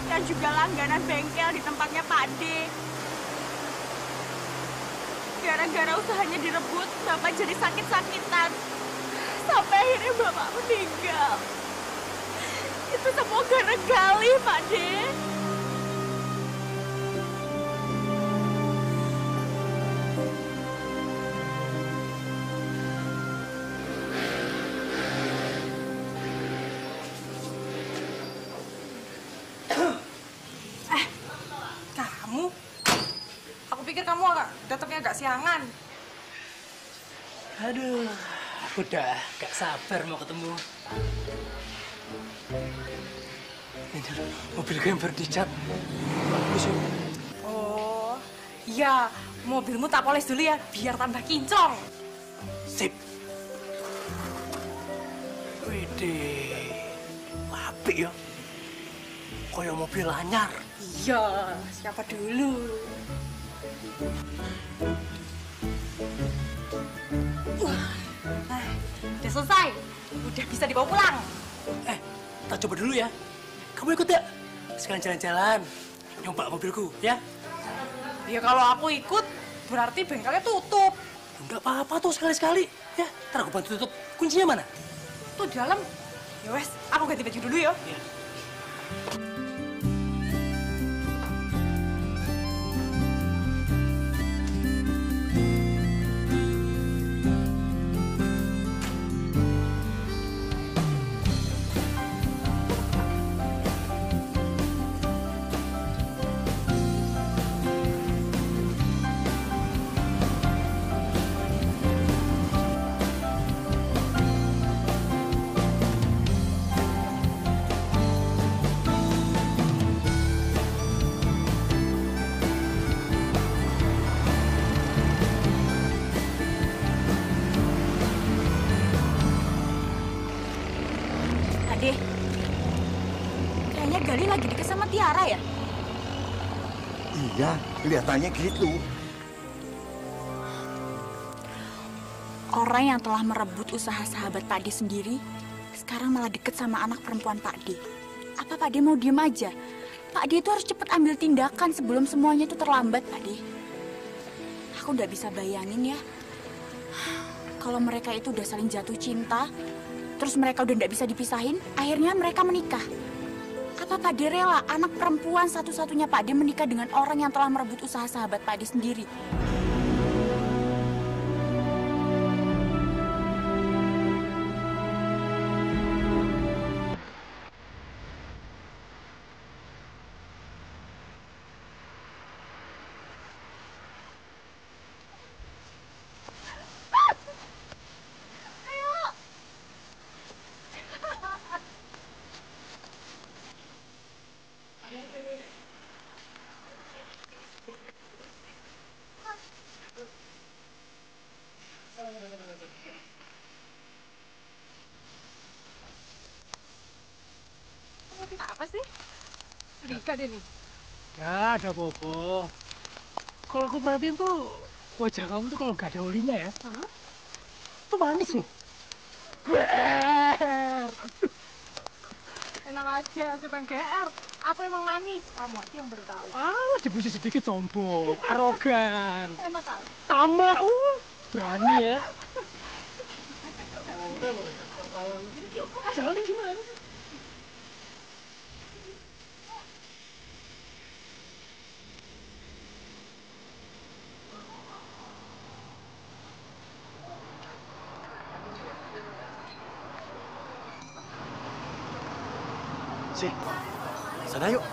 Yang juga langganan bengkel di tempatnya Pak De. Gara-gara usahanya direbut, Bapak jadi sakit-sakitan. Sampai akhirnya Bapak meninggal. Itu semua gara Galih, Pak De. Kamu? Aku pikir kamu datangnya agak siangan. Aduh, aku udah gak sabar mau ketemu. Ini mobil gue yang baru dicat. Bagus ya. Oh, iya. Mobilmu tak poles dulu ya, biar tambah kinclong. Sip. Widih, apik ya. Kayak mobil anyar. Iya, siapa dulu? Nah, udah selesai. Udah bisa dibawa pulang. Tak coba dulu ya. Kamu ikut ya? Sekalian jalan-jalan. Nyoba mobilku, ya? Ya kalau aku ikut, berarti bengkelnya tutup. Enggak apa-apa tuh sekali-sekali. Ya, ntar aku bantu tutup. Kuncinya mana? Tuh di dalam. Ya wes, aku ganti baju dulu ya. Ade, kayaknya Gali lagi deket sama Tiara ya? Iya, kelihatannya gitu. Orang yang telah merebut usaha sahabat Pak D sendiri, sekarang malah deket sama anak perempuan Pak D. Apa Pak D mau diem aja? Pak D itu harus cepat ambil tindakan sebelum semuanya itu terlambat, Pak D. Aku udah bisa bayangin ya, kalau mereka itu udah saling jatuh cinta, terus mereka udah nggak bisa dipisahin, akhirnya mereka menikah. Apa Pak D rela anak perempuan satu-satunya Pak D menikah dengan orang yang telah merebut usaha sahabat Pak D sendiri? Apa sih? Rika deh nih. Ya, ada Bobo. Kalau aku perhatiin tuh, wajah kamu tuh kalau gak ada olinya ya. Tuh manis nih. Ber. Enak aja, si GR. Aku emang manis. Kamu aja yang bertahu. Dipuji sedikit sombong, arogan. Enak kan? Tamak, berani ya. Jalan gimana? Sih, sana yuk.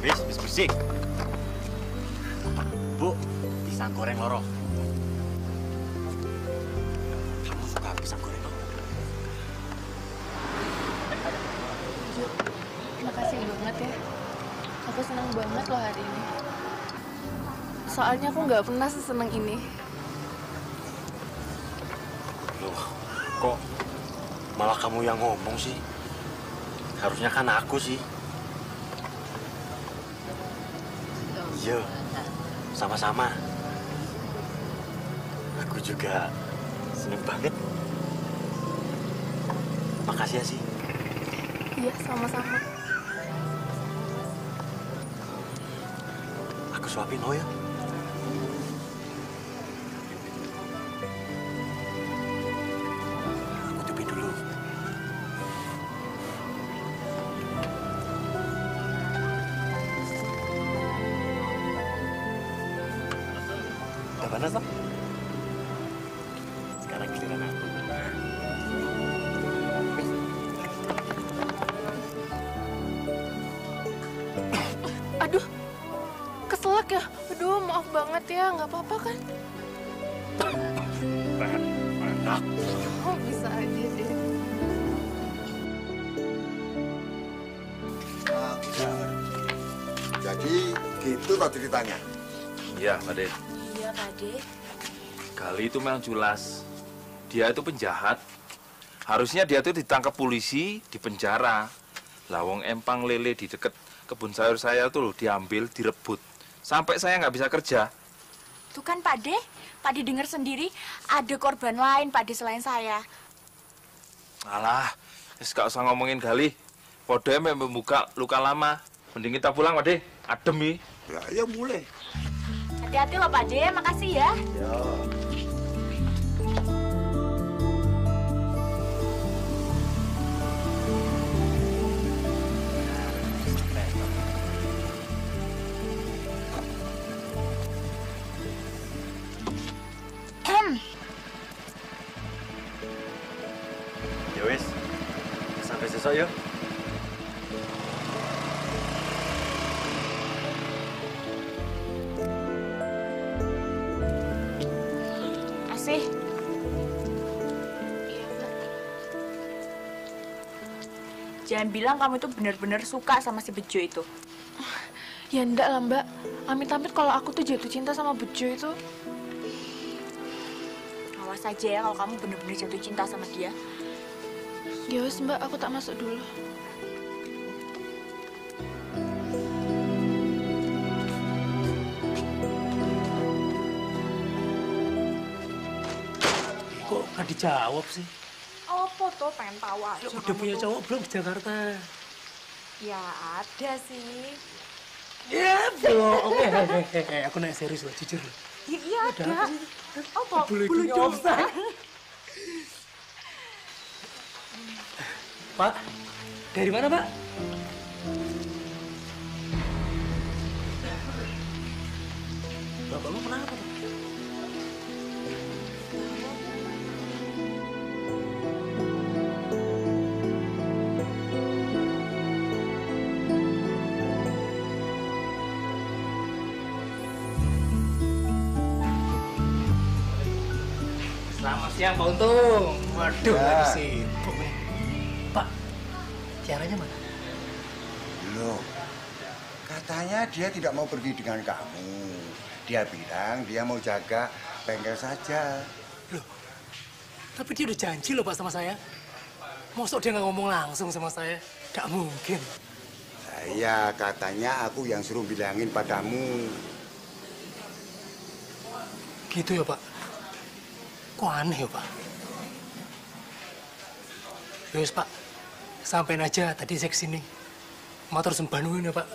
Ya. Bersih. Bu, pisang goreng loro. Kamu suka pisang goreng loro? Makasih banget ya. Aku senang banget loh hari ini. Soalnya aku nggak pernah seseneng ini. Loh, kok malah kamu yang ngomong sih? Harusnya kan aku sih. Iya, sama-sama. Aku juga seneng banget. Makasih ya sih. Iya, sama-sama. Aku suapin lo ya. Aku cupin dulu. Udah panas toh? Sekarang giliran aku. Aduh, keselak ya. Aduh, maaf banget ya. Nggak apa-apa kan? Oh, bisa aja deh. Jadi gitu toh ceritanya. Iya, Pak De. Iya, Pak De. Gali itu memang jelas. Dia itu penjahat. Harusnya dia tuh ditangkap polisi, dipenjara. Lawang empang lele di deket kebun sayur saya tuh loh, diambil, direbut. Sampai saya nggak bisa kerja. Tuh kan Pak De, Pak De dengar sendiri ada korban lain Pak De selain saya. Alah, gak usah ngomongin Gali. Podem membuka luka lama. Mending kita pulang, Pak De. Adem nih. Ya mulai. Hati-hati loh Pak De, makasih ya. Ya. Ya wis, sampai besok yuk. Asih. Jangan bilang kamu itu benar-benar suka sama si Bejo itu. Ya enggak lah, Mbak. Amit-amit kalau aku tuh jatuh cinta sama Bejo itu. Awas aja ya kalau kamu benar-benar jatuh cinta sama dia. Ya wes, Mbak, aku tak masuk dulu. Kok nggak dijawab sih? Apa tuh, pengen tahu aja. Lo udah kamu punya tuh. cowok belum di Jakarta? Ya ada sih. Ya belum. Oke, aku nanya serius loh, jujur loh. Iya ada. Apa? Bulu offside. Pak, dari mana Pak? Bapakmu kenapa Pak? Selamat siang Pak Untung. Waduh, Ya. lagi sibuk nih. Pak, Tiaranya mana? Loh, katanya dia tidak mau pergi dengan kamu. Dia bilang dia mau jaga bengkel saja. Loh, tapi dia udah janji loh Pak sama saya. Mosok dia nggak ngomong langsung sama saya? Nggak mungkin. Iya, katanya aku yang suruh bilangin padamu. Gitu ya Pak? Kok aneh ya Pak? Yus Pak, sampein aja tadi saya kesini. Motor sembanuin ya Pak.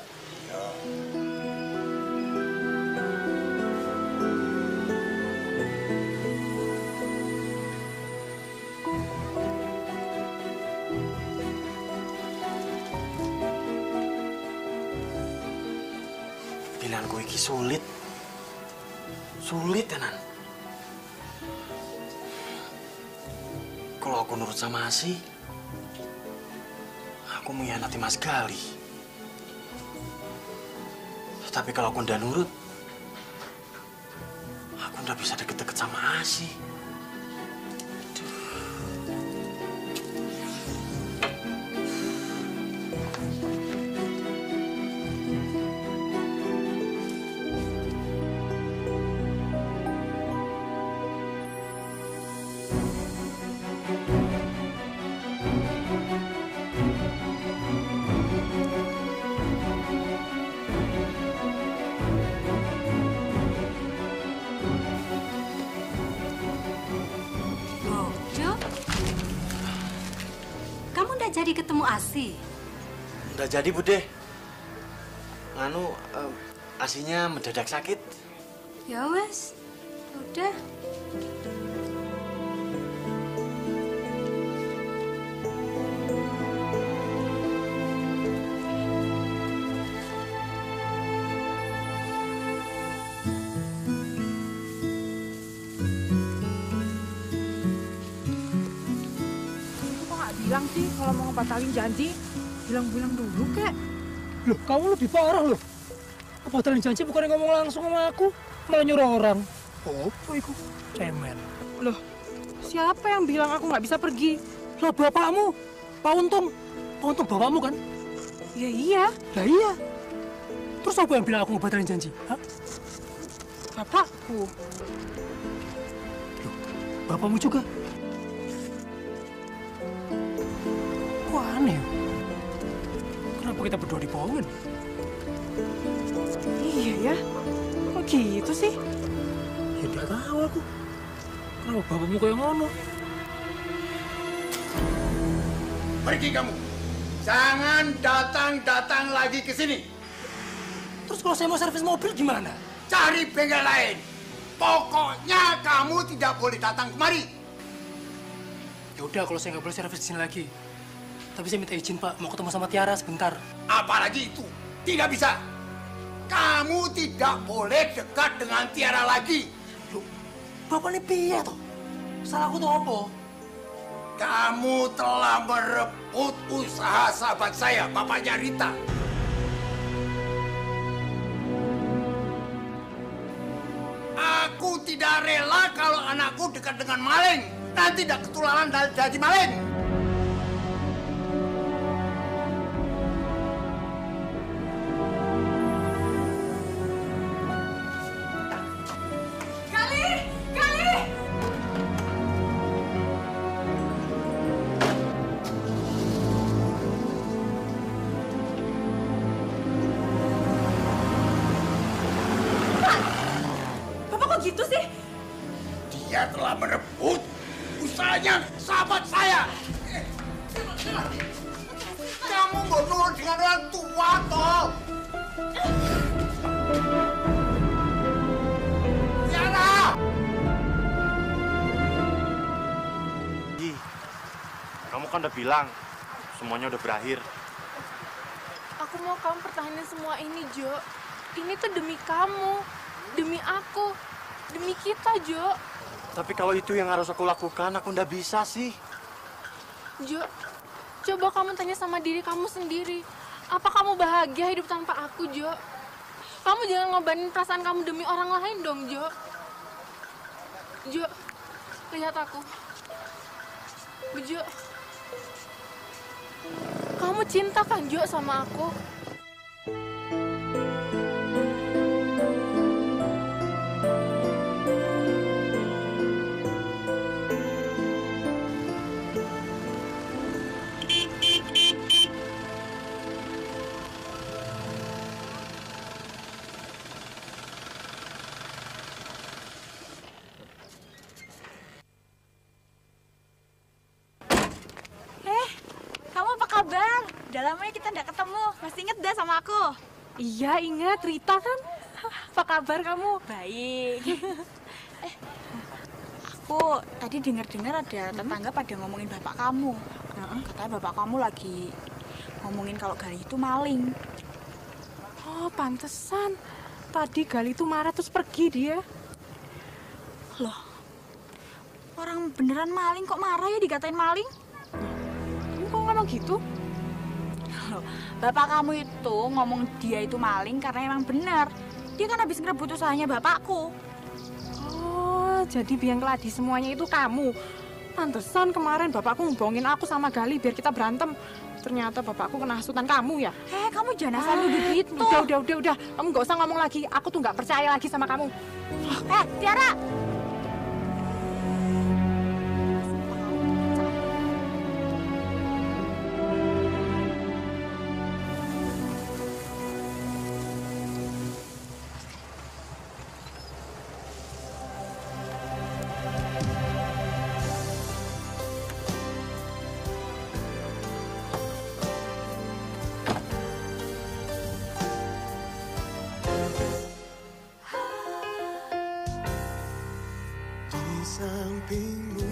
Pilihanku iki sulit. Sulit tenan. Kalau aku nurut sama Asi, aku mengkhianati Mas Gali. Tapi kalau aku ndak nurut, aku ndak bisa deket-deket sama Asi. Oh, Jo, kamu ndak jadi ketemu Asi? Ndak jadi, Bude. Nganu, Asinya mendadak sakit. Ya wes, udah. Kok nggak bilang sih kalau mau ngebatalin janji? Bilang-bilang dulu, kek. Loh, kamu lebih parah loh. Kebatalin janji bukannya ngomong langsung sama aku, malah nyuruh orang. Oh, itu cemen. Loh, Siapa yang bilang aku nggak bisa pergi? Lah bapakmu, Pak Untung. Pak Untung bapakmu kan? Ya iya, Lah iya. Terus apa yang bilang aku ngebatalin janji? Hah? bapakku. Bapakmu juga? Kok aneh ya? Kenapa kita berdua dibohongin? Iya ya, kok gitu sih? Ya nggak tahu aku. Kenapa bapakmu kayak ngono? Pergi kamu. Jangan datang-datang lagi ke sini. Terus kalau saya mau servis mobil gimana? Cari bengkel lain. Pokoknya kamu tidak boleh datang kemari. Ya udah kalau saya nggak boleh servis di sini lagi. Tapi saya minta izin Pak, mau ketemu sama Tiara sebentar. Apalagi itu. Tidak bisa. Kamu tidak boleh dekat dengan Tiara lagi. Loh, Bapak ini piye toh? Salah aku tuh apa? Kamu telah merebut usaha sahabat saya, bapaknya Rita. Aku tidak rela kalau anakku dekat dengan maling. Nanti tidak ketularan jadi maling. Gitu sih? Dia telah merebut usahanya sahabat saya. Kamu mau nurut dengan orang tua toh? Tiara! Ji, kamu kan udah bilang semuanya udah berakhir. Aku mau kamu pertahanin semua ini, Jo. Ini tuh demi kamu, demi aku, demi kita, Jo. Tapi kalau itu yang harus aku lakukan, aku nggak bisa sih. Jo, coba kamu tanya sama diri kamu sendiri. Apa kamu bahagia hidup tanpa aku, Jo? Kamu jangan ngobanin perasaan kamu demi orang lain dong, Jo. Jo, lihat aku. Jo, kamu cinta kan, Jo, sama aku? Udah lama ya kita nggak ketemu. Masih inget dah sama aku? Iya ingat, Rita kan? Apa kabar kamu? Baik. Aku tadi dengar-dengar ada tetangga pada ngomongin bapak kamu. Katanya bapak kamu lagi ngomongin kalau Gali itu maling. Oh, pantesan. Tadi Gali itu marah terus pergi dia. Loh, orang beneran maling kok marah ya dikatain maling? Kamu kok ngomong gitu? Loh, bapak kamu itu ngomong dia itu maling karena emang benar. Dia kan habis ngerebut usahanya bapakku. Oh, jadi biang keladi semuanya itu kamu. Pantesan kemarin bapakku ngebohongin aku sama Gali biar kita berantem. Ternyata bapakku kena hasutan kamu ya. Kamu jangan asal nuduh gitu. Udah. Kamu nggak usah ngomong lagi. Aku tuh nggak percaya lagi sama kamu. Tiara. Sampingmu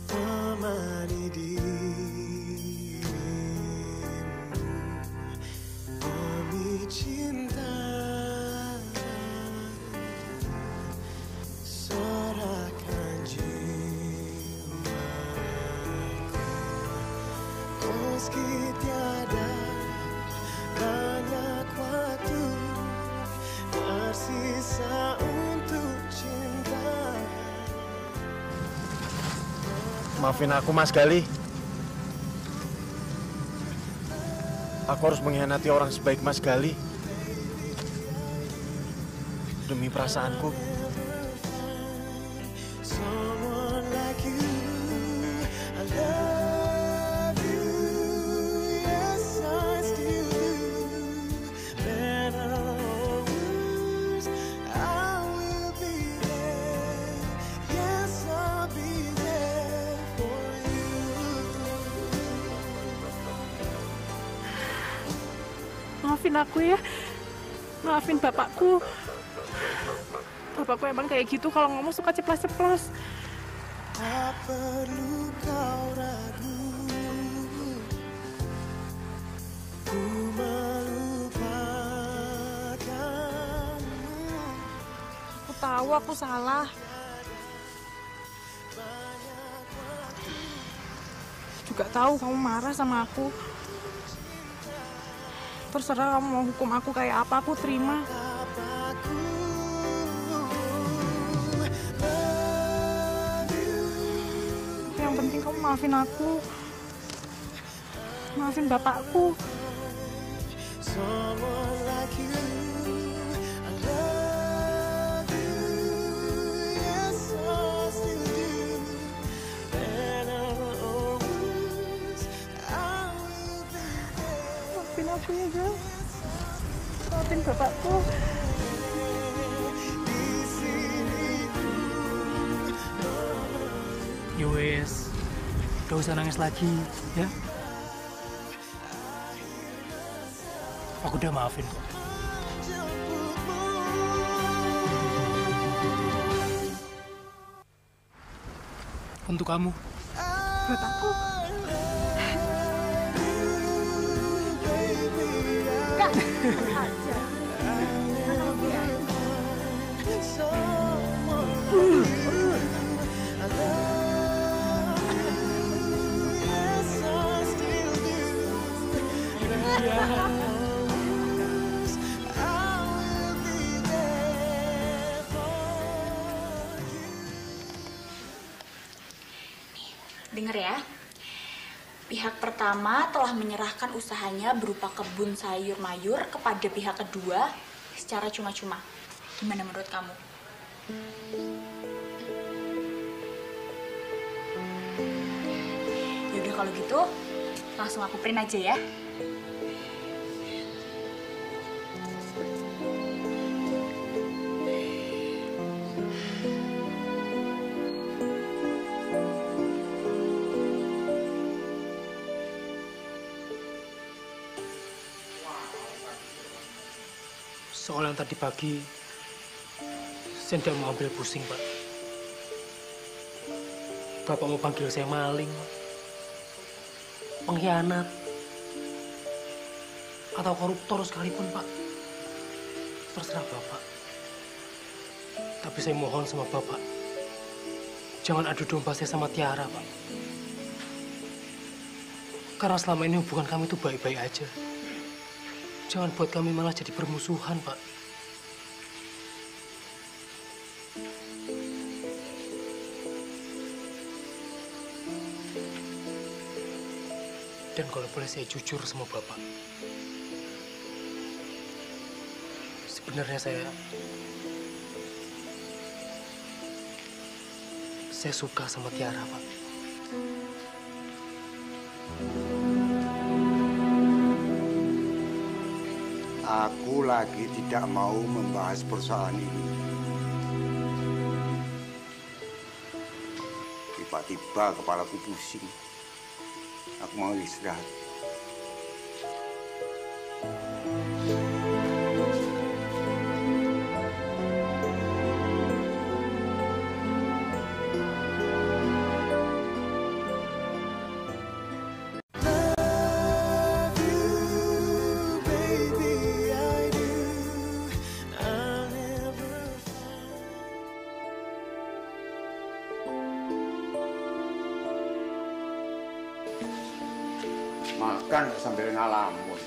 temani dirimu demi cinta, serahkan jiwaku meski tiada banyak waktu tersisa untuk Maafin aku, Mas Gali. Aku harus mengkhianati orang sebaik Mas Gali. Demi perasaanku. Someone like you, I love you, yes I still do. Better or worse, I will be there, yes I'll be there for you. Maafin aku ya. Maafin bapakku. Bapakku emang kayak gitu kalau ngomong suka ceplas-ceplos. Tak perlu kau ragu, ku melupakanmu. Aku tahu aku salah. Juga tahu kamu marah sama aku. Terserah kamu mau hukum aku kayak apa, aku terima. Yang penting kamu maafin aku. Maafin bapakku. Someone like you, I love you, yes I still do. Better or worse, I will be there. Maafin aku ya, Gal. Maafin bapakku. Yowes, gak usah nangis lagi, ya. Aku udah maafin kok. Untuk kamu. Buat aku. Kak, aja. Dengar ya, pihak pertama telah menyerahkan usahanya berupa kebun sayur mayur kepada pihak kedua secara cuma-cuma. Gimana menurut kamu? Yaudah kalau gitu, langsung aku print aja ya. Soal yang tadi pagi, saya tidak mau ambil pusing, Pak. Bapak mau panggil saya maling, pengkhianat, atau koruptor sekalipun, Pak. Terserah Bapak. Tapi saya mohon sama Bapak, jangan adu domba saya sama Tiara, Pak. Karena selama ini hubungan kami itu baik-baik aja. Jangan buat kami malah jadi bermusuhan, Pak. Dan kalau boleh saya jujur sama Bapak, sebenarnya saya suka sama Tiara, Pak. Aku lagi tidak mau membahas persoalan ini. Tiba-tiba kepalaku pusing. Aku mau istirahat. Makan sambil ngalamun.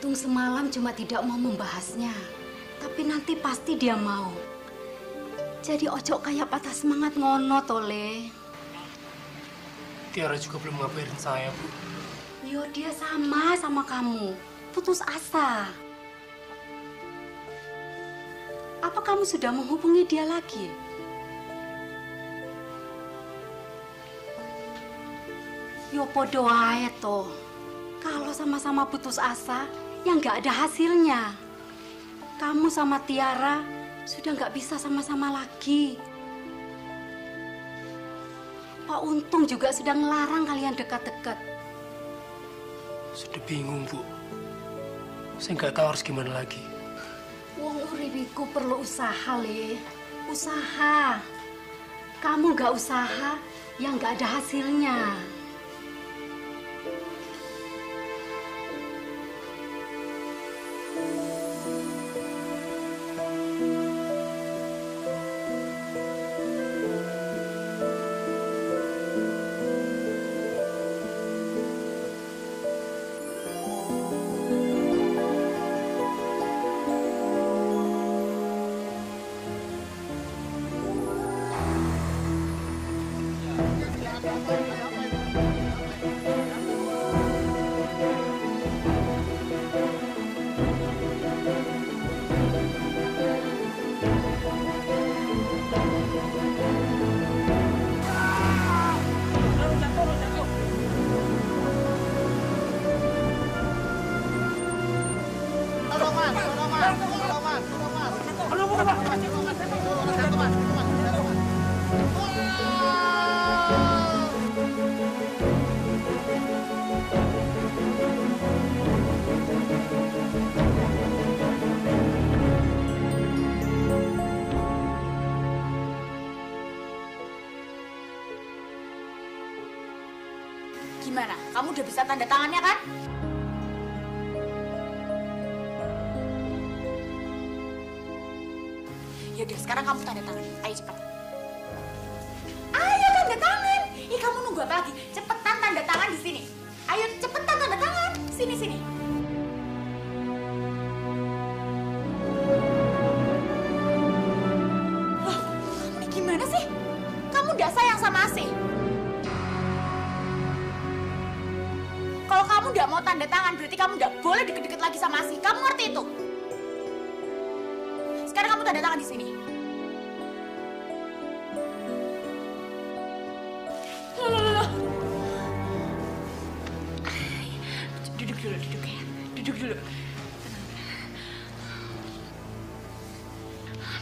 Untung semalam cuma tidak mau membahasnya. Tapi nanti pasti dia mau. Jadi ojo kayak patah semangat ngono, Tole. Tiara juga belum ngabarin saya, Bu. Yo, dia sama kamu. Putus asa. Apa kamu sudah menghubungi dia lagi? Yo, podo ae toh. Kalau sama-sama putus asa, ya nggak ada hasilnya. Kamu sama Tiara sudah nggak bisa sama-sama lagi. Pak Untung juga sudah ngelarang kalian dekat-dekat. Sudah bingung, Bu. Saya nggak tahu harus gimana lagi. Wong uripiku perlu usaha, Le. Usaha. Kamu nggak usaha, ya nggak ada hasilnya. Gimana? Kamu udah bisa tanda tangannya kan? Yaudah, sekarang kamu tanda tangan. Ayo cepat. Ayo tanda tangan. Ih, kamu nunggu apa lagi? Cepetan tanda tangan di sini. Ayo cepetan tanda tangan. Sini sini. Loh, kamu ini gimana sih? Kamu udah sayang sama Asih? Kalau kamu nggak mau tanda tangan, berarti kamu nggak boleh deket-deket lagi sama Asih. Kamu ngerti itu? Sekarang kamu tanda tangan di sini. Loh. Duduk dulu, duduk ya. Duduk dulu.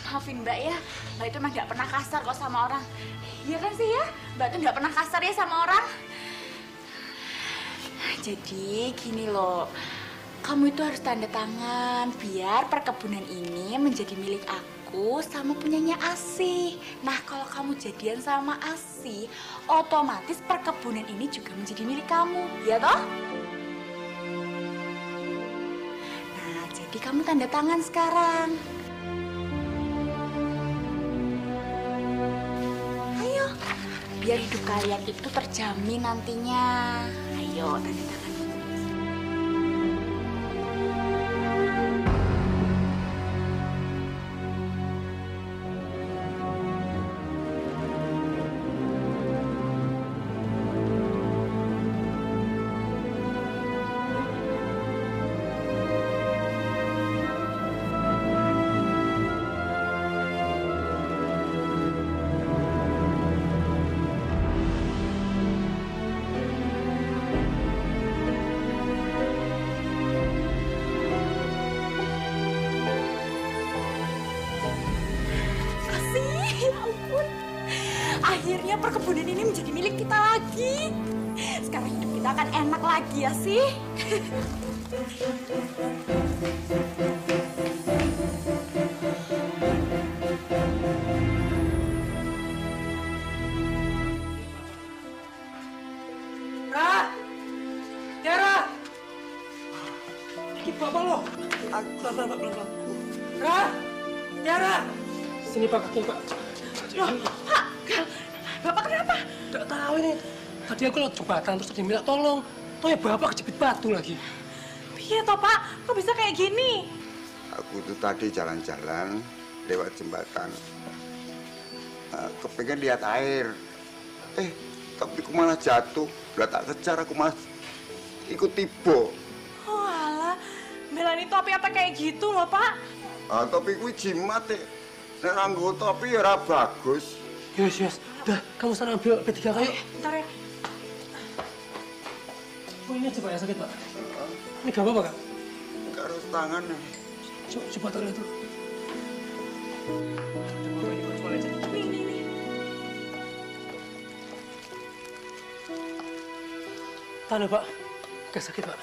Maafin Mbak ya, Mbak itu emang nggak pernah kasar kok sama orang. Iya kan sih ya? Mbak tuh nggak pernah kasar ya sama orang. Jadi gini loh, kamu itu harus tanda tangan biar perkebunan ini menjadi milik aku sama punyanya Asih. Nah, kalau kamu jadian sama Asih, otomatis perkebunan ini juga menjadi milik kamu, ya toh? Nah, jadi kamu tanda tangan sekarang. Ayo, biar hidup kalian itu terjamin nantinya. Ayo, tanda tangan. Akhirnya perkebunan ini menjadi milik kita lagi. Sekarang hidup kita akan enak lagi ya sih. Ra! Tiara! Ini bapak lo. Pelan-pelan. Ra! Tiara! Sini Pak, kaki Pak. Loh, Pak, Bapak kenapa? Nggak tahu ini. Tadi aku lewat jembatan terus ada minta tolong. Toh ya Bapak kejepit batu lagi. Piye toh, Pak? Kok bisa kayak gini? Aku tuh tadi jalan-jalan lewat jembatan. Kepengen lihat air. Tapi aku malah jatuh. Lah tak kejar aku malah ikut tiba. Oh alah, belani topi apa kayak gitu loh, Pak? Topi ku jimat ya. Nek nganggo topi ya ora bagus. Yes. Dah, kamu sana ambil P3 kayu. Bentar ya. Oh, ini coba ya sakit, Pak. Ini gak apa-apa, Kak? Enggak harus tangan. Coba tak lihat dulu. Ini. Tahan, Pak. Gak sakit, Pak.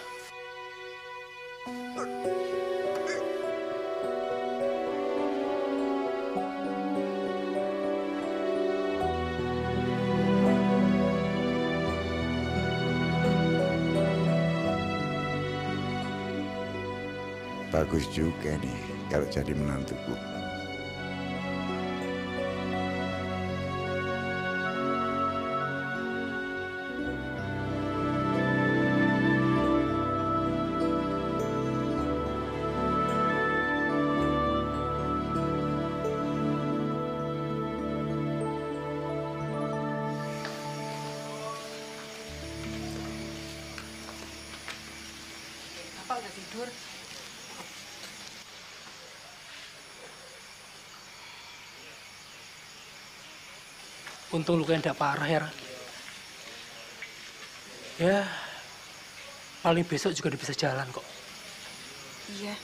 Bagus juga nih kalau jadi menantuku. Bapak udah tidur? Untung lukanya tidak parah ya, Ra. Ya, paling besok juga bisa jalan kok. Iya.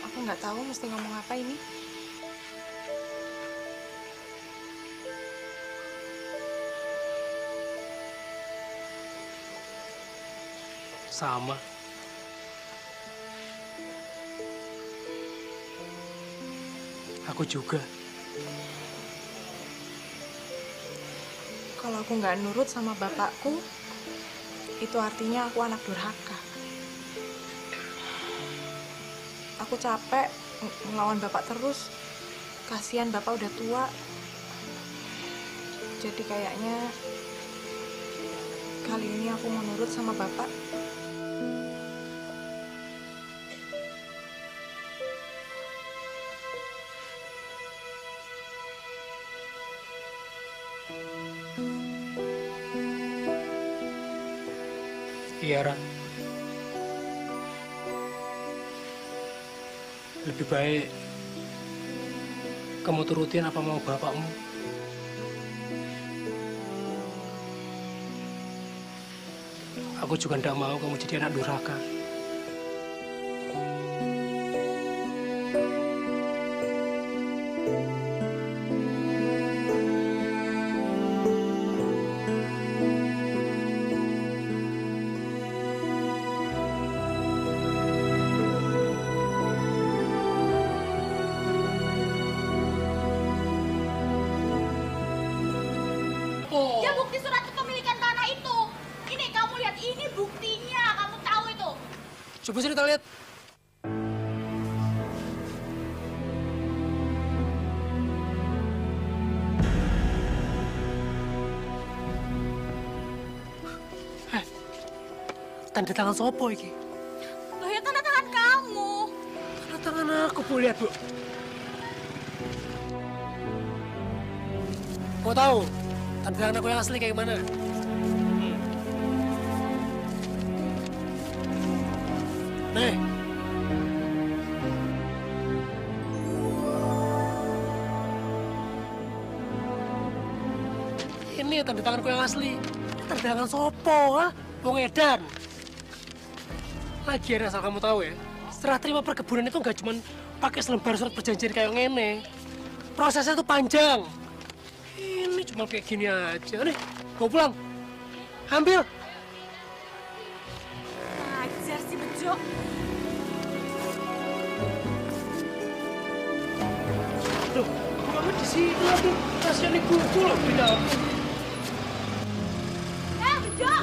Aku nggak tahu mesti ngomong apa ini. Sama. Aku juga. Kalau aku nggak nurut sama bapakku, itu artinya aku anak durhaka. Aku capek melawan bapak terus. Kasihan bapak udah tua. Jadi kayaknya kali ini aku mau nurut sama bapak. Iya, Ra. Lebih baik kamu turutin apa mau bapakmu. Aku juga tidak mau kamu jadi anak durhaka. Ya bukti surat kepemilikan tanah itu. Ini kamu lihat, ini buktinya. Kamu tahu itu. Coba sini kita lihat. Tanda tangan sopo iki? Loh ya tanda tangan kamu. Tanda tangan aku, Bu. Lihat, Bu. Mau tahu tanda tangan aku yang asli kayak gimana? Nih. Ini tanda tanganku yang asli. Tanda tangan sopo, ha? Wong edan. Lagian asal kamu tahu ya, setelah terima perkebunan itu nggak cuma pakai selembar surat perjanjian kayak ngene. Prosesnya tuh panjang. Ini cuma kayak gini aja. Nih, bawa pulang. Ambil. Ajar si Bejo. Loh, kamu di sini lagi. Kasihan ibuku loh, pindah. Bejo!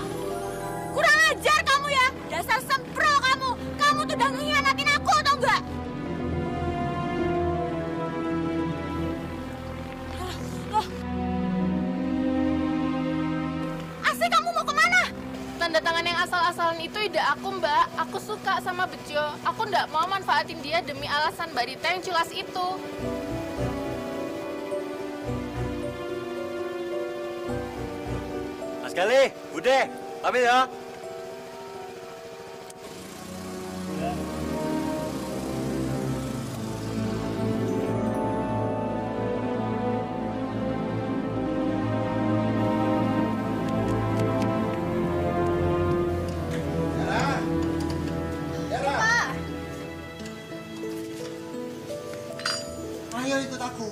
Kurang ajar kamu ya. Dasar sempro kamu. Kamu tuh udah ngianatin aku, tau nggak? Loh, tanda tangan yang asal-asalan itu ide aku, Mbak. Aku suka sama Bejo. Aku nggak mau manfaatin dia demi alasan Mbak Rita yang culas itu. Mas Gali, udah, pamit ya. Ayo ikut aku.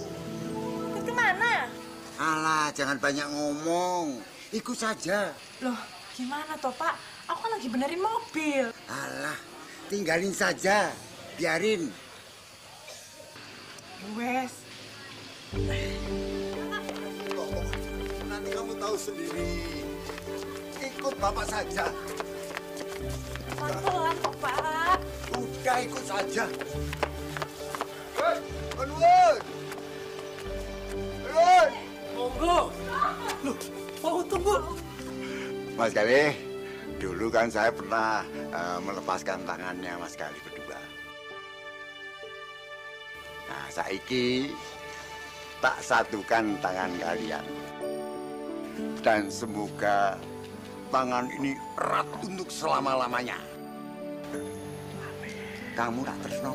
Ikut kemana? Alah, jangan banyak ngomong. Ikut saja. Loh, gimana toh, Pak? Aku kan lagi benerin mobil. Alah, tinggalin saja. Biarin. Wes. Nanti kamu tahu sendiri. Ikut bapak saja. Pelan-pelan kok, Pak. Udah ikut saja. Hei, Penun! Penun! Monggo. Loh, mau tunggu. Mas Gali, dulu kan saya pernah melepaskan tangannya Mas Gali berdua. Nah, saiki tak satukan tangan kalian. Dan semoga tangan ini erat untuk selama-lamanya. Kamu tak tresno.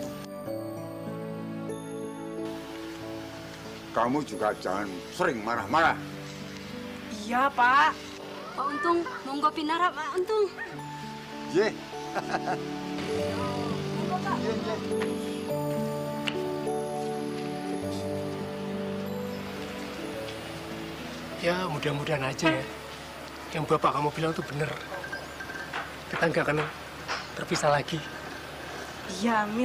Kamu juga jangan sering marah-marah. Iya, Pak. Pak Untung, monggo pinara Pak Untung. Ye. Ya, mudah-mudahan aja ya. Yang bapak kamu bilang tuh bener. Kita nggak akan terpisah lagi. Iya, Amin.